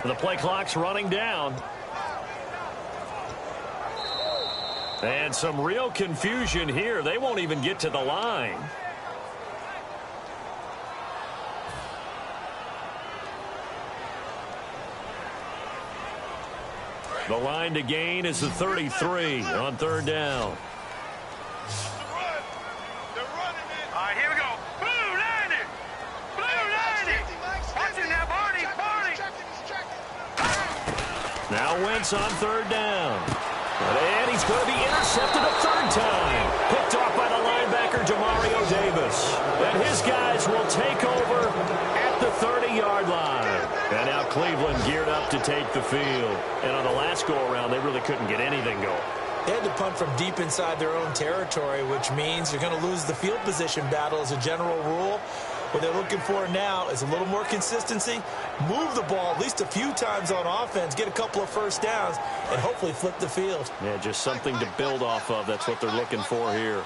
The play clock's running down. And some real confusion here. They won't even get to the line. The line to gain is the 33 on 3rd down. All right, here we go. Blue 90. Blue 90. Watch it now, Barney. Barney. Now Wentz on 3rd down. And he's going to be intercepted a 3rd time. Picked off by the linebacker, Demario Davis. And his guys will take over at the 30-yard line. And now Cleveland geared up to take the field. And on the last go-around, they really couldn't get anything going. They had to punt from deep inside their own territory, which means you're going to lose the field position battle as a general rule. What they're looking for now is a little more consistency, move the ball at least a few times on offense, get a couple of first downs, and hopefully flip the field. Yeah, just something to build off of. That's what they're looking for here.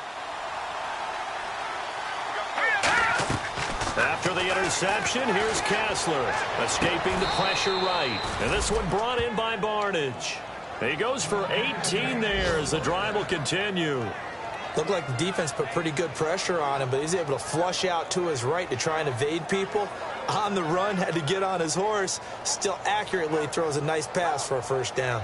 After the interception, here's Kessler, escaping the pressure right. And this one brought in by Barnage. He goes for 18 there as the drive will continue. Looked like the defense put pretty good pressure on him, but he's able to flush out to his right to try and evade people. On the run, had to get on his horse. Still accurately throws a nice pass for a 1st down.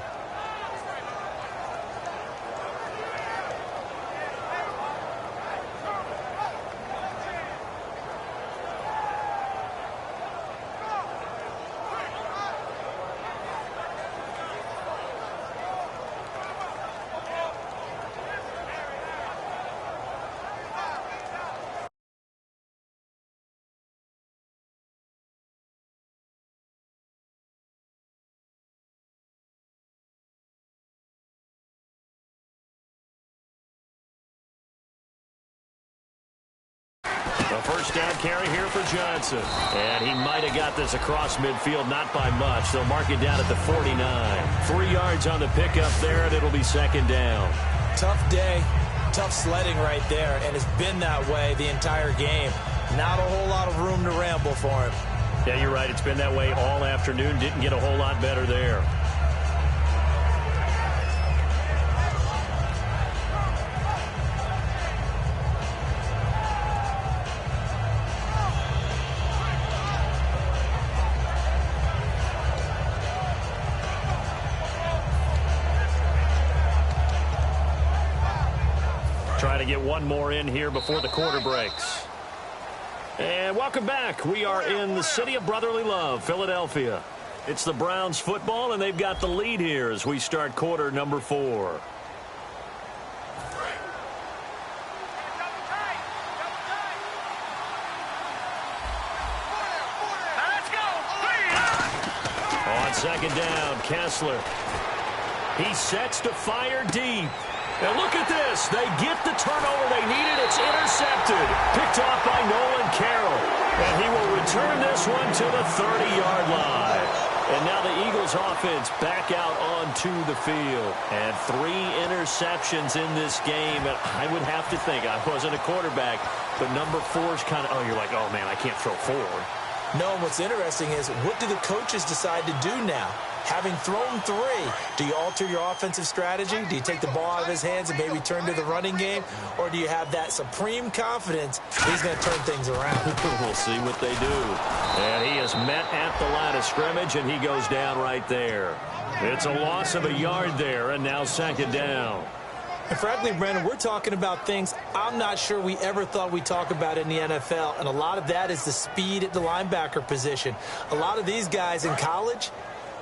A first down carry here for Johnson. And he might have got this across midfield, not by much. They'll mark it down at the 49. 3 yards on the pickup there, and it'll be second down. Tough day, tough sledding right there, and it's been that way the entire game. Not a whole lot of room to ramble for him. Yeah, you're right. It's been that way all afternoon. Didn't get a whole lot better there. Trying to get one more in here before the quarter breaks. And welcome back. We are in the city of brotherly love, Philadelphia. It's the Browns football, and they've got the lead here as we start quarter number 4. On second down, Kessler. He sets to fire deep. And look at this. They get the turnover they needed. It's intercepted. Picked off by Nolan Carroll. And he will return this one to the 30-yard line. And now the Eagles offense back out onto the field. And 3 interceptions in this game. And I would have to think, I wasn't a quarterback, but number 4's kind of, you're like, oh, man, I can't throw 4. No, what's interesting is what do the coaches decide to do now? Having thrown 3, do you alter your offensive strategy? Do you take the ball out of his hands and maybe turn to the running game? Or do you have that supreme confidence he's going to turn things around? We'll see what they do. And he is met at the line of scrimmage, and he goes down right there. It's a loss of a yard there, and now second down. And frankly, Brandon, we're talking about things I'm not sure we ever thought we'd talk about in the NFL, and a lot of that is the speed at the linebacker position. A lot of these guys in college,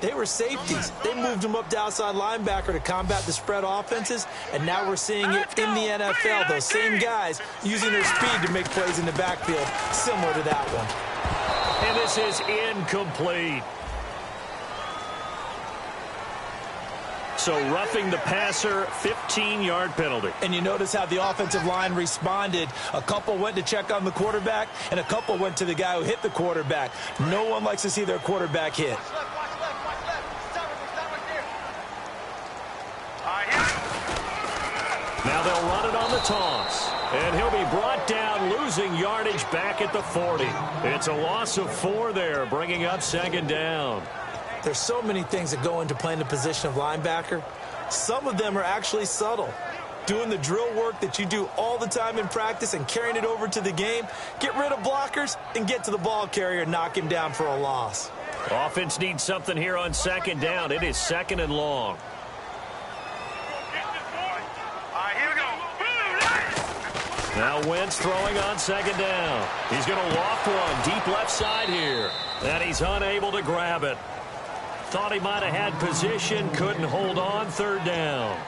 they were safeties. They moved them up to outside linebacker to combat the spread offenses, and now we're seeing it in the NFL. Those same guys using their speed to make plays in the backfield, similar to that one. And this is incomplete. So roughing the passer, 15-yard penalty. And you notice how the offensive line responded. A couple went to check on the quarterback, and a couple went to the guy who hit the quarterback. No one likes to see their quarterback hit. Now they'll run it on the toss. And he'll be brought down, losing yardage back at the 40. It's a loss of 4 there, bringing up second down. There's so many things that go into playing the position of linebacker. Some of them are actually subtle. Doing the drill work that you do all the time in practice and carrying it over to the game. Get rid of blockers and get to the ball carrier and knock him down for a loss. Offense needs something here on second down. It is second and long. Now Wentz throwing on second down. He's going to loft one deep left side here. And he's unable to grab it. Thought he might have had position, couldn't hold on, third down.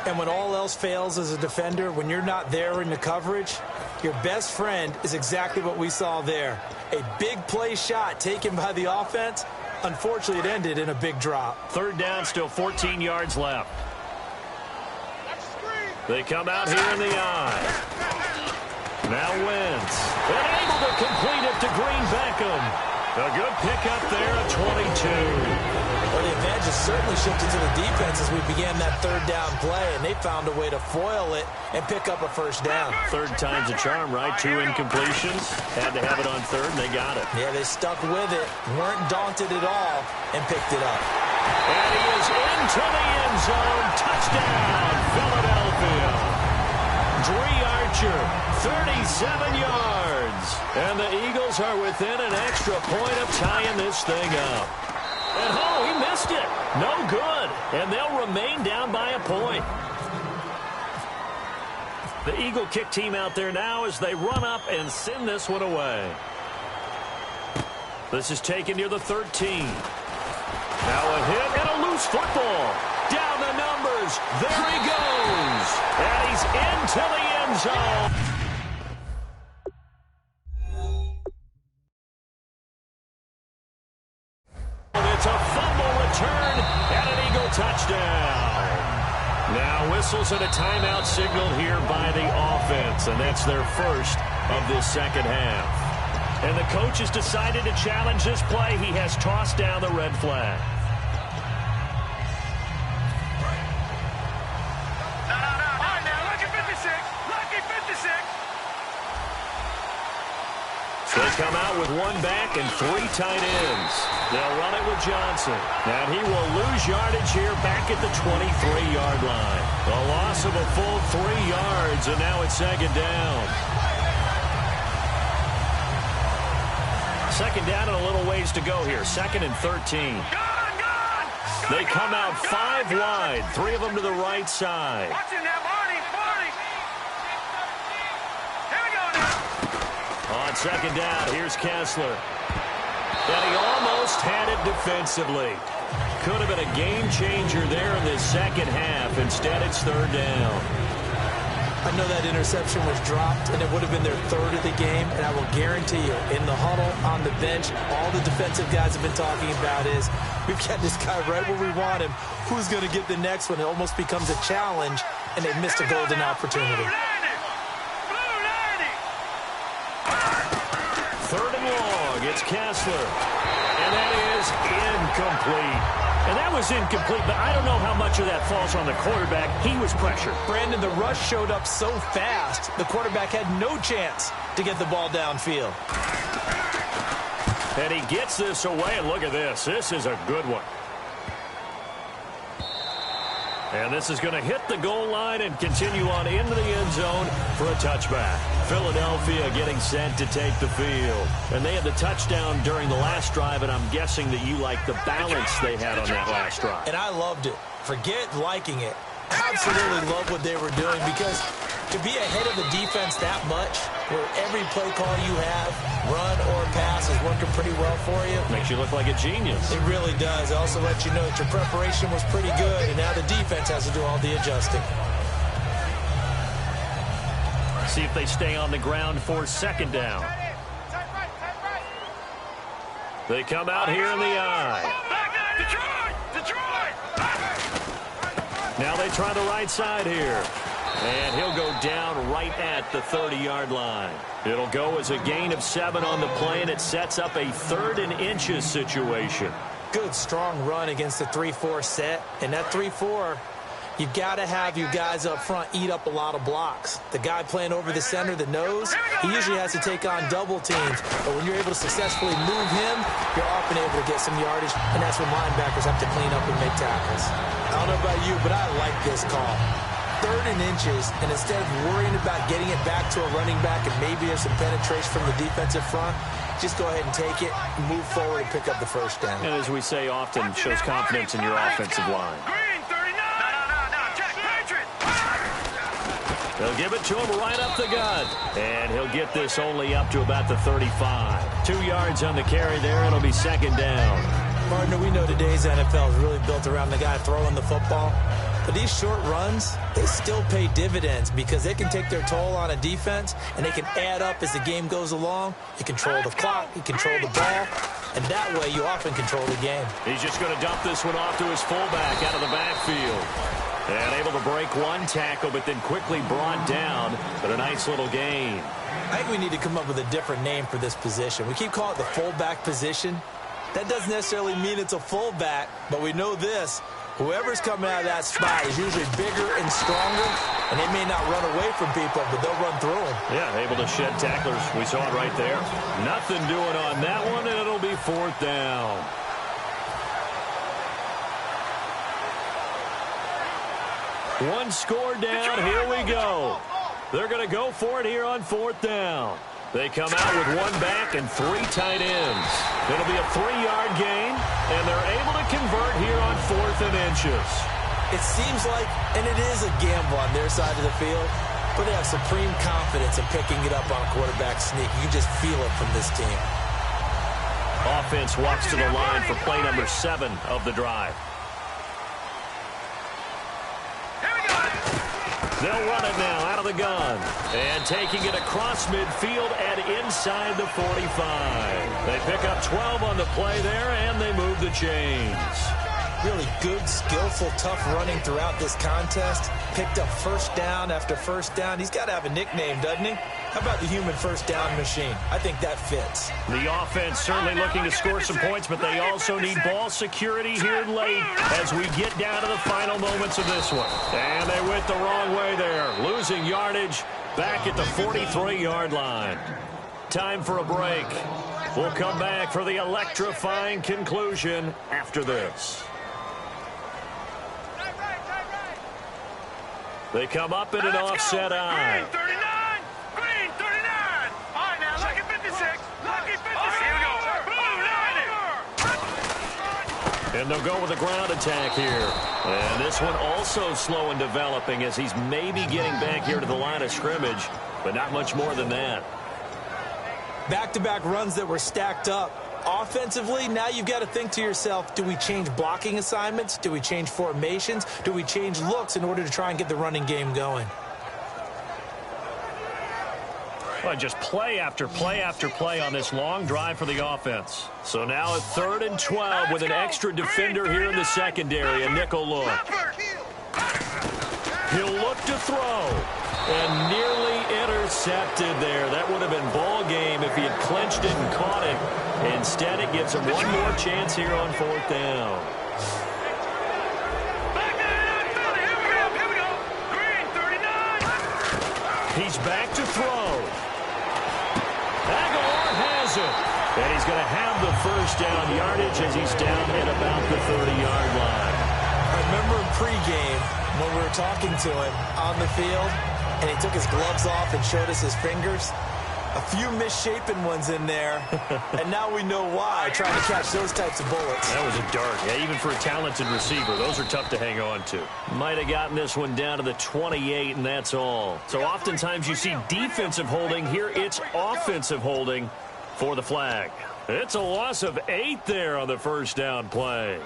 And when all else fails as a defender, when you're not there in the coverage, your best friend is exactly what we saw there. A big play shot taken by the offense. Unfortunately, it ended in a big drop. Third down, still 14 yards left. They come out here in the eye. Now Wentz. And able to complete it to Green Beckham. A good pickup there at 22. Well, the advantage has certainly shifted to the defense as we began that third down play, and they found a way to foil it and pick up a first down. Third time's a charm, right? 2 incompletions. Had to have it on third, and they got it. Yeah, they stuck with it, weren't daunted at all, and picked it up. And he is into the end zone. Touchdown, Philadelphia. Dree Archer, 37 yards. And the Eagles are within an extra point of tying this thing up. And, he missed it. No good. And they'll remain down by a point. The Eagle kick team out there now as they run up and send this one away. This is taken near the 13. Now a hit and a loose football. Down the numbers. There he goes. And he's into the end zone. It's a fumble return and an Eagle touchdown. Now whistles and a timeout signaled here by the offense, and that's their first of this second half. And the coach has decided to challenge this play. He has tossed down the red flag. No. All right, now, lucky 56. Lucky 56. They come out with one back and 3 tight ends. They'll run it with Johnson. And he will lose yardage here back at the 23-yard line. A loss of a full 3 yards, and now it's second down. Second down and a little ways to go here. 2nd and 13. They come out 5 wide. 3 of them to the right side. Watch him now, Barney. Here we go now. On second down, here's Kessler. And he almost had it defensively. Could have been a game changer there in this second half. Instead, it's 3rd down. I know that interception was dropped, and it would have been their 3rd of the game, and I will guarantee you, in the huddle, on the bench, all the defensive guys have been talking about is, we've got this guy right where we want him. Who's going to get the next one? It almost becomes a challenge, and they missed a golden opportunity. 3rd and long, it's Kessler. And that is incomplete. And that was incomplete, but I don't know how much of that falls on the quarterback. He was pressured. Brandon, the rush showed up so fast, the quarterback had no chance to get the ball downfield. And he gets this away, and look at this. This is a good one. And this is going to hit the goal line and continue on into the end zone for a touchback. Philadelphia getting set to take the field. And they had the touchdown during the last drive, and I'm guessing that you like the balance they had on that last drive. And I loved it. Forget liking it. Absolutely love what they were doing, because to be ahead of the defense that much, where every play call you have, run or pass, is working pretty well for you. Makes you look like a genius. It really does. It also lets you know that your preparation was pretty good, and now the defense has to do all the adjusting. See if they stay on the ground for 2nd down. They come out here in the eye. Detroit! Now they try the right side here. And he'll go down right at the 30-yard line. It'll go as a gain of 7 on the play, and it sets up a 3rd and inches situation. Good, strong run against the 3-4 set. And that 3-4, you've got to have you guys up front eat up a lot of blocks. The guy playing over the center, the nose, he usually has to take on double teams. But when you're able to successfully move him, you're often able to get some yardage, and that's when linebackers have to clean up and make tackles. I don't know about you, but I like this call. 3rd and inches, and instead of worrying about getting it back to a running back and maybe there's some penetration from the defensive front, just go ahead and take it, move forward, and pick up the 1st down. And as we say often, shows confidence in your offensive line. Green, 39. No, Jack Patrick. They'll give it to him right up the gut. And he'll get this only up to about the 35. 2 yards on the carry there. It'll be 2nd down. Partner, we know today's NFL is really built around the guy throwing the football. But these short runs, they still pay dividends because they can take their toll on a defense, and they can add up as the game goes along. You control the clock, you control the ball, and that way you often control the game. He's just going to dump this one off to his fullback out of the backfield. And able to break one tackle, but then quickly brought down. But a nice little gain. I think we need to come up with a different name for this position. We keep calling it the fullback position. That doesn't necessarily mean it's a fullback, but we know this. Whoever's coming out of that spot is usually bigger and stronger, and they may not run away from people, but they'll run through them. Yeah, able to shed tacklers. We saw it right there. Nothing doing on that one, and it'll be 4th down. One score down. Here we go. They're going to go for it here on 4th down. They come out with one back and 3 tight ends. It'll be a 3-yard gain, and they're able to convert here on 4th and inches. It seems like, and it is a gamble on their side of the field, but they have supreme confidence in picking it up on a quarterback sneak. You can just feel it from this team. Offense walks to the line for play number 7 of the drive. They'll run it now out of the gun. And taking it across midfield and inside the 45. They pick up 12 on the play there, and they move the chains. really good, skillful, tough running throughout this contest. Picked up first down after first down. He's got to have a nickname, doesn't he? How about the human first down machine? I think that fits. The offense certainly looking to score some points, but they also need ball security here late as we get down to the final moments of this one. And they went the wrong way there, losing yardage back at the 43-yard line. Time for a break. We'll come back for the electrifying conclusion after this. They come up in an offset eye. Green 39! Green 39! All right, now, lucky 56. Lucky 56. Here we go. Blue 90. And they'll go with a ground attack here. And this one also slow in developing as he's maybe getting back here to the line of scrimmage, but not much more than that. Back-to-back runs that were stacked up. Offensively, now you've got to think to yourself, do we change blocking assignments? Do we change formations? Do we change looks in order to try and get the running game going? Well, just play after play after play on this long drive for the offense. So now a 3rd and 12 with an extra defender here in the secondary, a nickel look. He'll look to throw. And nearly intercepted there. That would have been ball game if he had clinched it and caught it. Instead, it gives him one more chance here on 4th down. Here we go. Green 39. He's back to throw. Aguilar has it. And he's going to have the first down yardage as he's down at about the 30-yard line. I remember in pregame when we were talking to him on the field, and he took his gloves off and showed us his fingers. A few misshapen ones in there, and now we know why, trying to catch those types of bullets. That was a dart. Yeah, even for a talented receiver, those are tough to hang on to. Might have gotten this one down to the 28, and that's all. So oftentimes you see defensive holding. Here it's offensive holding for the flag. It's a loss of 8 there on the first down play.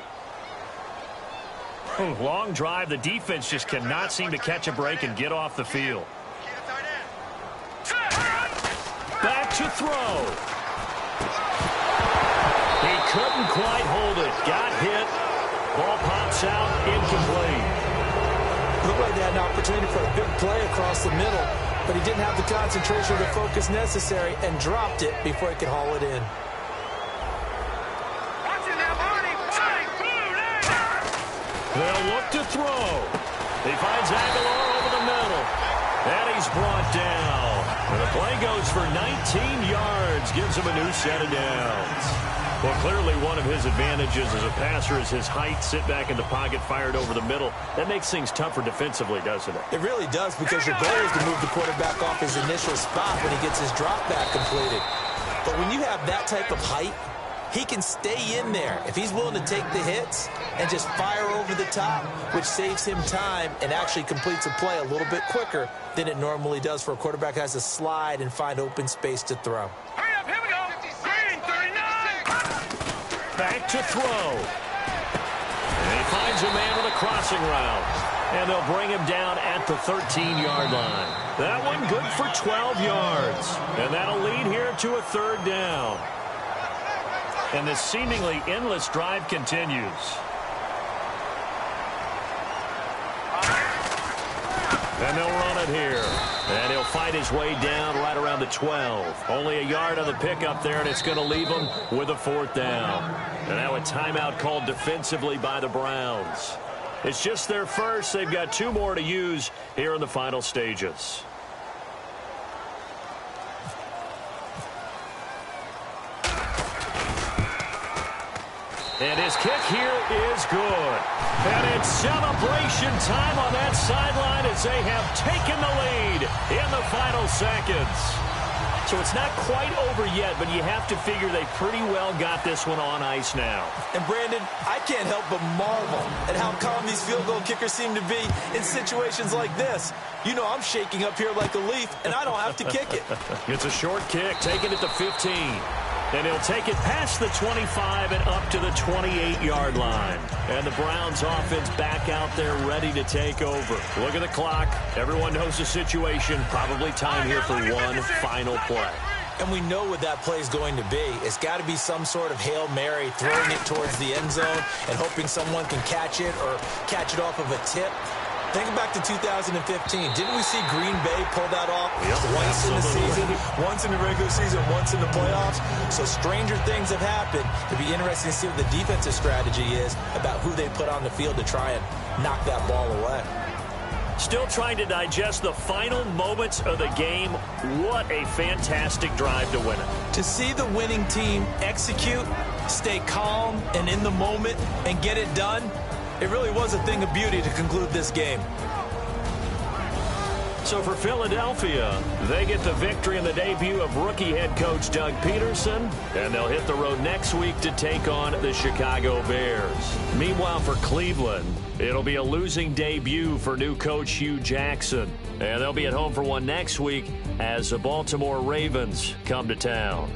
Long drive. The defense just cannot seem to catch a break and get off the field. Back to throw. He couldn't quite hold it. Got hit. Ball pops out. Incomplete. Looked like they had an opportunity for a big play across the middle, but he didn't have the concentration or the focus necessary and dropped it before he could haul it in. They'll look to throw. He finds Aguilar over the middle. And he's brought down. And the play goes for 19 yards. Gives him a new set of downs. Well, clearly one of his advantages as a passer is his height. Sit back in the pocket, fired over the middle. That makes things tougher defensively, doesn't it? It really does, because your goal is to move the quarterback off his initial spot when he gets his drop back completed. But when you have that type of height, he can stay in there if he's willing to take the hits and just fire over the top, which saves him time and actually completes a play a little bit quicker than it normally does for a quarterback who has to slide and find open space to throw. Hurry up, here we go. Green 39. Back to throw. And he finds a man with a crossing route. And they'll bring him down at the 13-yard line. That one good for 12 yards. And that'll lead here to a 3rd down. And this seemingly endless drive continues. And they'll run it here. And he'll fight his way down right around the 12. Only a yard on the pickup there, and it's going to leave him with a 4th down. And now a timeout called defensively by the Browns. It's just their first. They've got 2 more to use here in the final stages. And his kick here is good. And it's celebration time on that sideline as they have taken the lead in the final seconds. So it's not quite over yet, but you have to figure they pretty well got this one on ice now. And Brandon, I can't help but marvel at how calm these field goal kickers seem to be in situations like this. You know, I'm shaking up here like a leaf, and I don't have to kick it. It's a short kick, taken at the 15. And he'll take it past the 25 and up to the 28-yard line. And the Browns offense back out there ready to take over. Look at the clock. Everyone knows the situation. Probably time here for one final play. And we know what that play is going to be. It's got to be some sort of Hail Mary, throwing it towards the end zone and hoping someone can catch it or catch it off of a tip. Think back to 2015. Didn't we see Green Bay pull that off twice in the season? Once in the regular season, once in the playoffs. So stranger things have happened. It'll be interesting to see what the defensive strategy is about who they put on the field to try and knock that ball away. Still trying to digest the final moments of the game. What a fantastic drive to win it. To see the winning team execute, stay calm and in the moment, and get it done, it really was a thing of beauty to conclude this game. So for Philadelphia, they get the victory in the debut of rookie head coach Doug Peterson, and they'll hit the road next week to take on the Chicago Bears. Meanwhile, for Cleveland, it'll be a losing debut for new coach Hugh Jackson, and they'll be at home for one next week as the Baltimore Ravens come to town.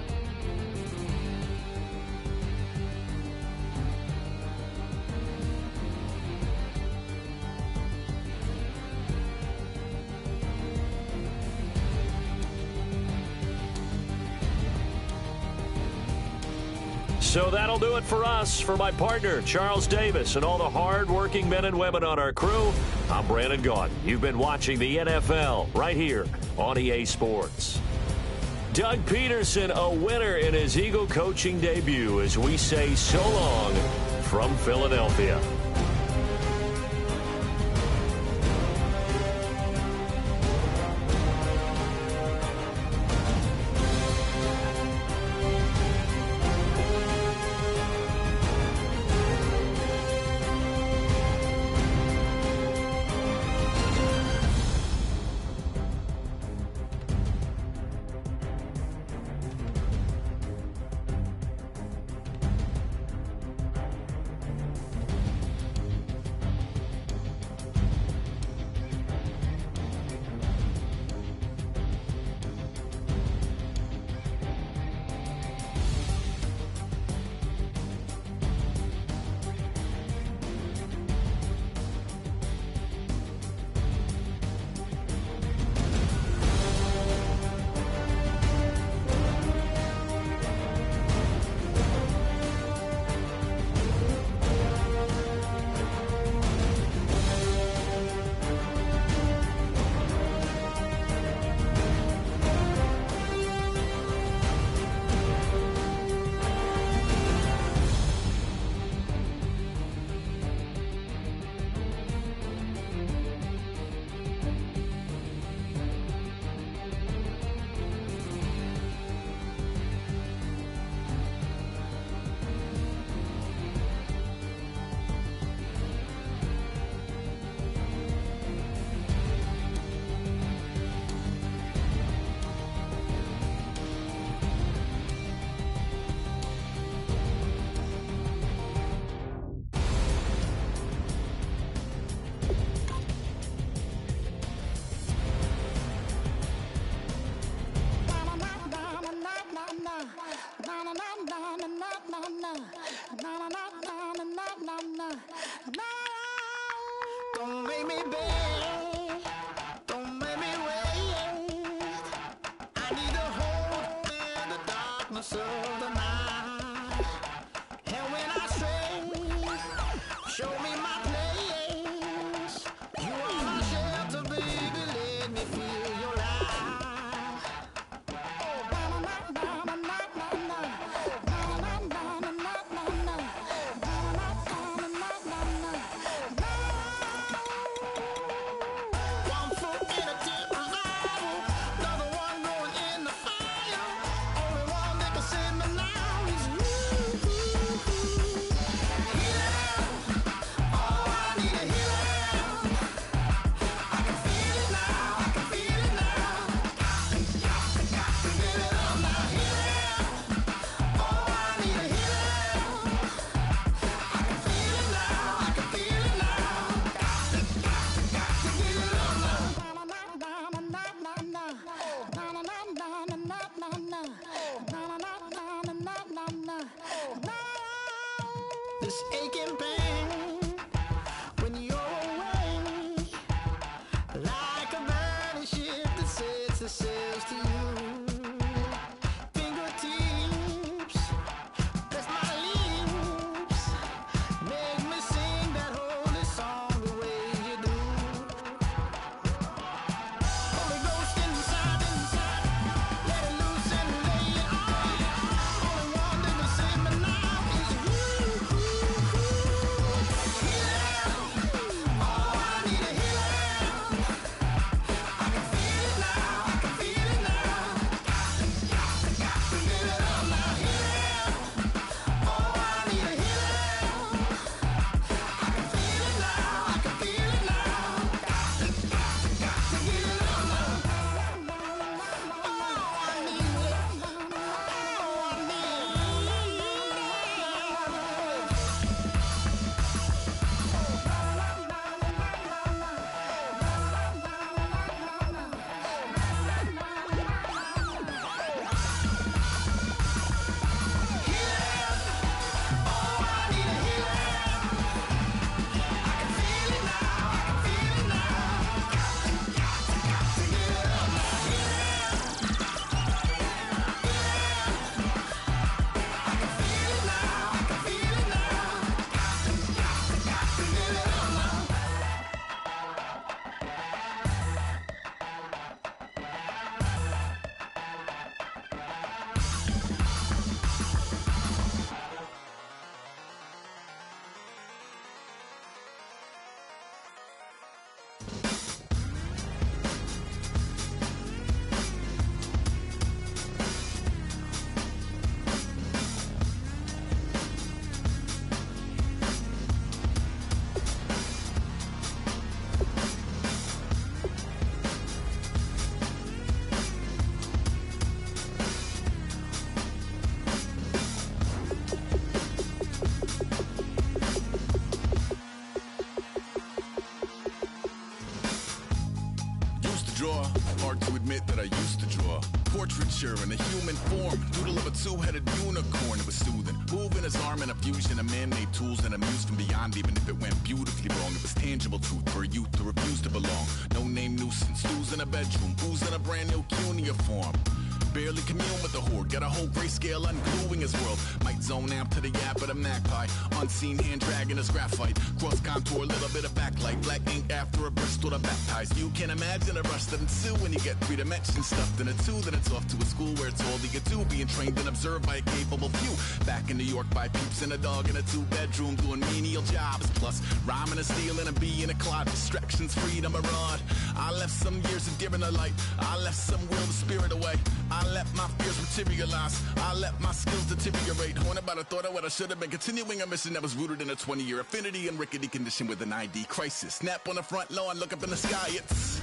So that'll do it for us. For my partner, Charles Davis, and all the hard-working men and women on our crew, I'm Brandon Gaudin. You've been watching the NFL right here on EA Sports. Doug Peterson, a winner in his Eagle coaching debut, as we say so long from Philadelphia. Don't make me beg, don't make me wait. I need the hope in the darkness of the night. And when I stray, show me my place. You are my shelter, baby, let me feel your light. Oh, na na na na na na na. This aching pain when you're away, like a burning ship that sets the sails to you. portraiture in a human form. Doodle of a two-headed unicorn. It was soothing. Moving his arm in a fusion of man-made tools and a muse from beyond. Even if it went beautifully wrong, it was tangible truth for a youth to refuse to belong. No name nuisance. Who's in a bedroom? Who's in a brand new cuneiform? Barely commune with the horde. Got a whole grayscale ungluing his world. Might zone amp to the yap of the magpie. Unseen hand dragging his graphite. Cross contour, little bit of backlight. Black ink after a Bristol to baptize. You can imagine a rush that ensue when you get 3 dimensions stuffed in a 2. Then it's off to a school where it's all you get to. Being trained and observed by a capable few. Back in New York by peeps and a dog in a 2-bedroom doing menial jobs. Plus rhyming and stealing and being a clod. Distractions, freedom, a rod. I left some years of deer in the light. I left some will the spirit away. I let my fears materialize. I let my skills deteriorate. Haunted by the thought of what I should have been. Continuing a mission that was rooted in a 20-year affinity and rickety condition with an ID crisis. Snap on the front lawn, look up in the sky. It's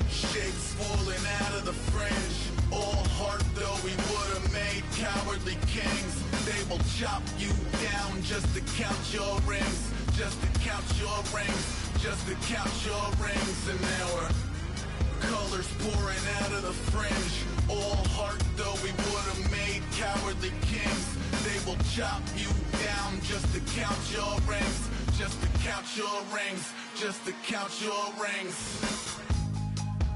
shapes falling out of the fringe. All heart though we would have made cowardly kings. They will chop you down just to count your rings. Just to count your rings. Just to count your rings. And now we're colors pouring out of the fringe. All heart though we would have made cowardly kings. They will chop you down just to count your rings. Just to count your rings. Just to count your rings.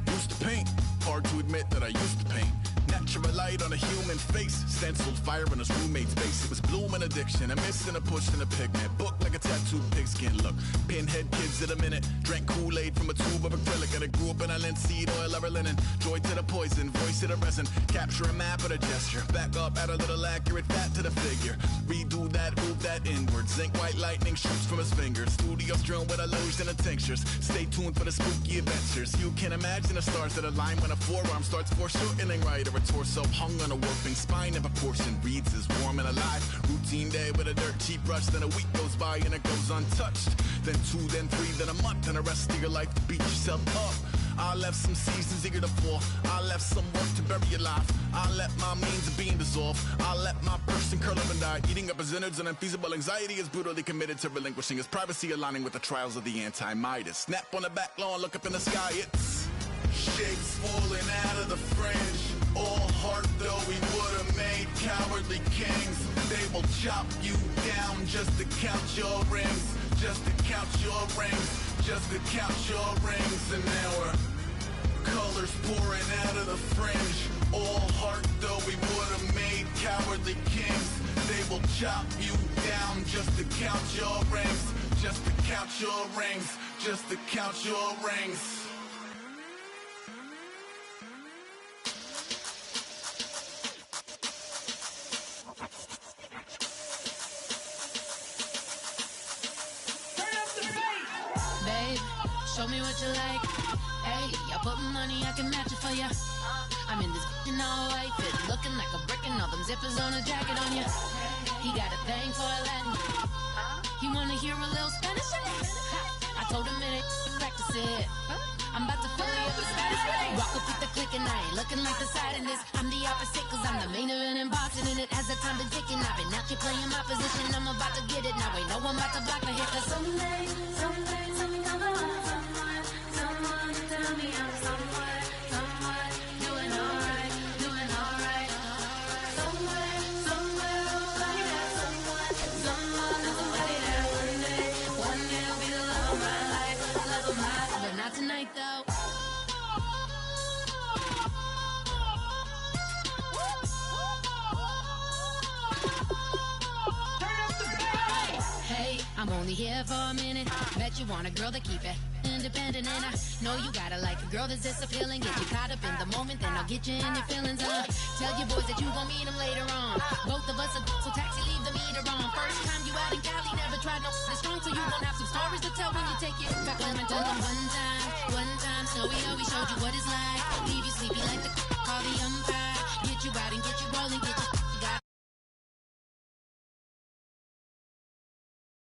Used to paint. Hard to admit that I used to paint. Natural light on a human face. Stenciled fire in his roommate's face. It was bloom and addiction. A miss and a push and a pigment. Book like a tattooed pigskin look. Pinhead kids at a minute. Drank Kool-Aid from a tube of acrylic. And I grew up in a linseed oil or a linen. Joy to the poison. Voice to the resin. Capture a map of a gesture. Back up, add a little accurate fat to the figure. Redo that, move that inward. Zinc white lightning shoots from his fingers. Studio strewn with illusion and tinctures. Stay tuned for the spooky adventures. You can imagine the stars that align when a forearm starts foreshortening right. Or a torso hung on a warping spine. If a portion reads as warm and alive. Routine day with a dirt cheap rush. Then a week goes by and it goes untouched. Then 2, then 3, then a month. And the rest of your life to beat yourself up. I left some seasons eager to fall. I left some work to bury alive. I let my means of being dissolve. I let my person curl up and die. Eating up his innards and unfeasible anxiety is brutally committed to relinquishing his privacy, aligning with the trials of the anti-Midas. Snap on the back lawn, look up in the sky. It's shapes falling out of the fringe. All heart though we would have made cowardly kings. They will chop you down just to count your rings. Just to count your rings. Just to count your rings. And now we're colors pouring out of the fringe. All heart though we would have made cowardly kings. They will chop you down just to count your rings. Just to count your rings. Just to count your rings. Show me what you like. Hey, I put money, I can match it for ya. I'm in this in all white fit, looking like a brick and all them zippers on a jacket on ya. He got a thing for a Latin. He wanna hear a little Spanish? I told him it ain't practice it. I'm about to fully up the status. Rock up with the click and I ain't looking like the side in this. I'm the opposite cause I'm the main event in boxing. And it has the time been ticking. I've been out here playing my position. I'm about to get it. Now ain't no one about to block my hit. Cause someday, something come along. Someone tell me I'm somewhere doing alright. Somewhere, somebody there. Somebody there. One day will be the love of my life. But not tonight though. Hey, I'm only here for a minute. Bet you want a girl to keep it independent, and I know you gotta like a girl that's this appealing. Get you caught up in the moment, then I'll get you in your feelings. Tell your boys that you gon' meet them later on. Both of us are so taxi, leave the meter on. First time you out in Cali, never tried no this strong, so you gon' have some stories to tell when you take it back home and tell them one time. So we always showed you what it's like. Leave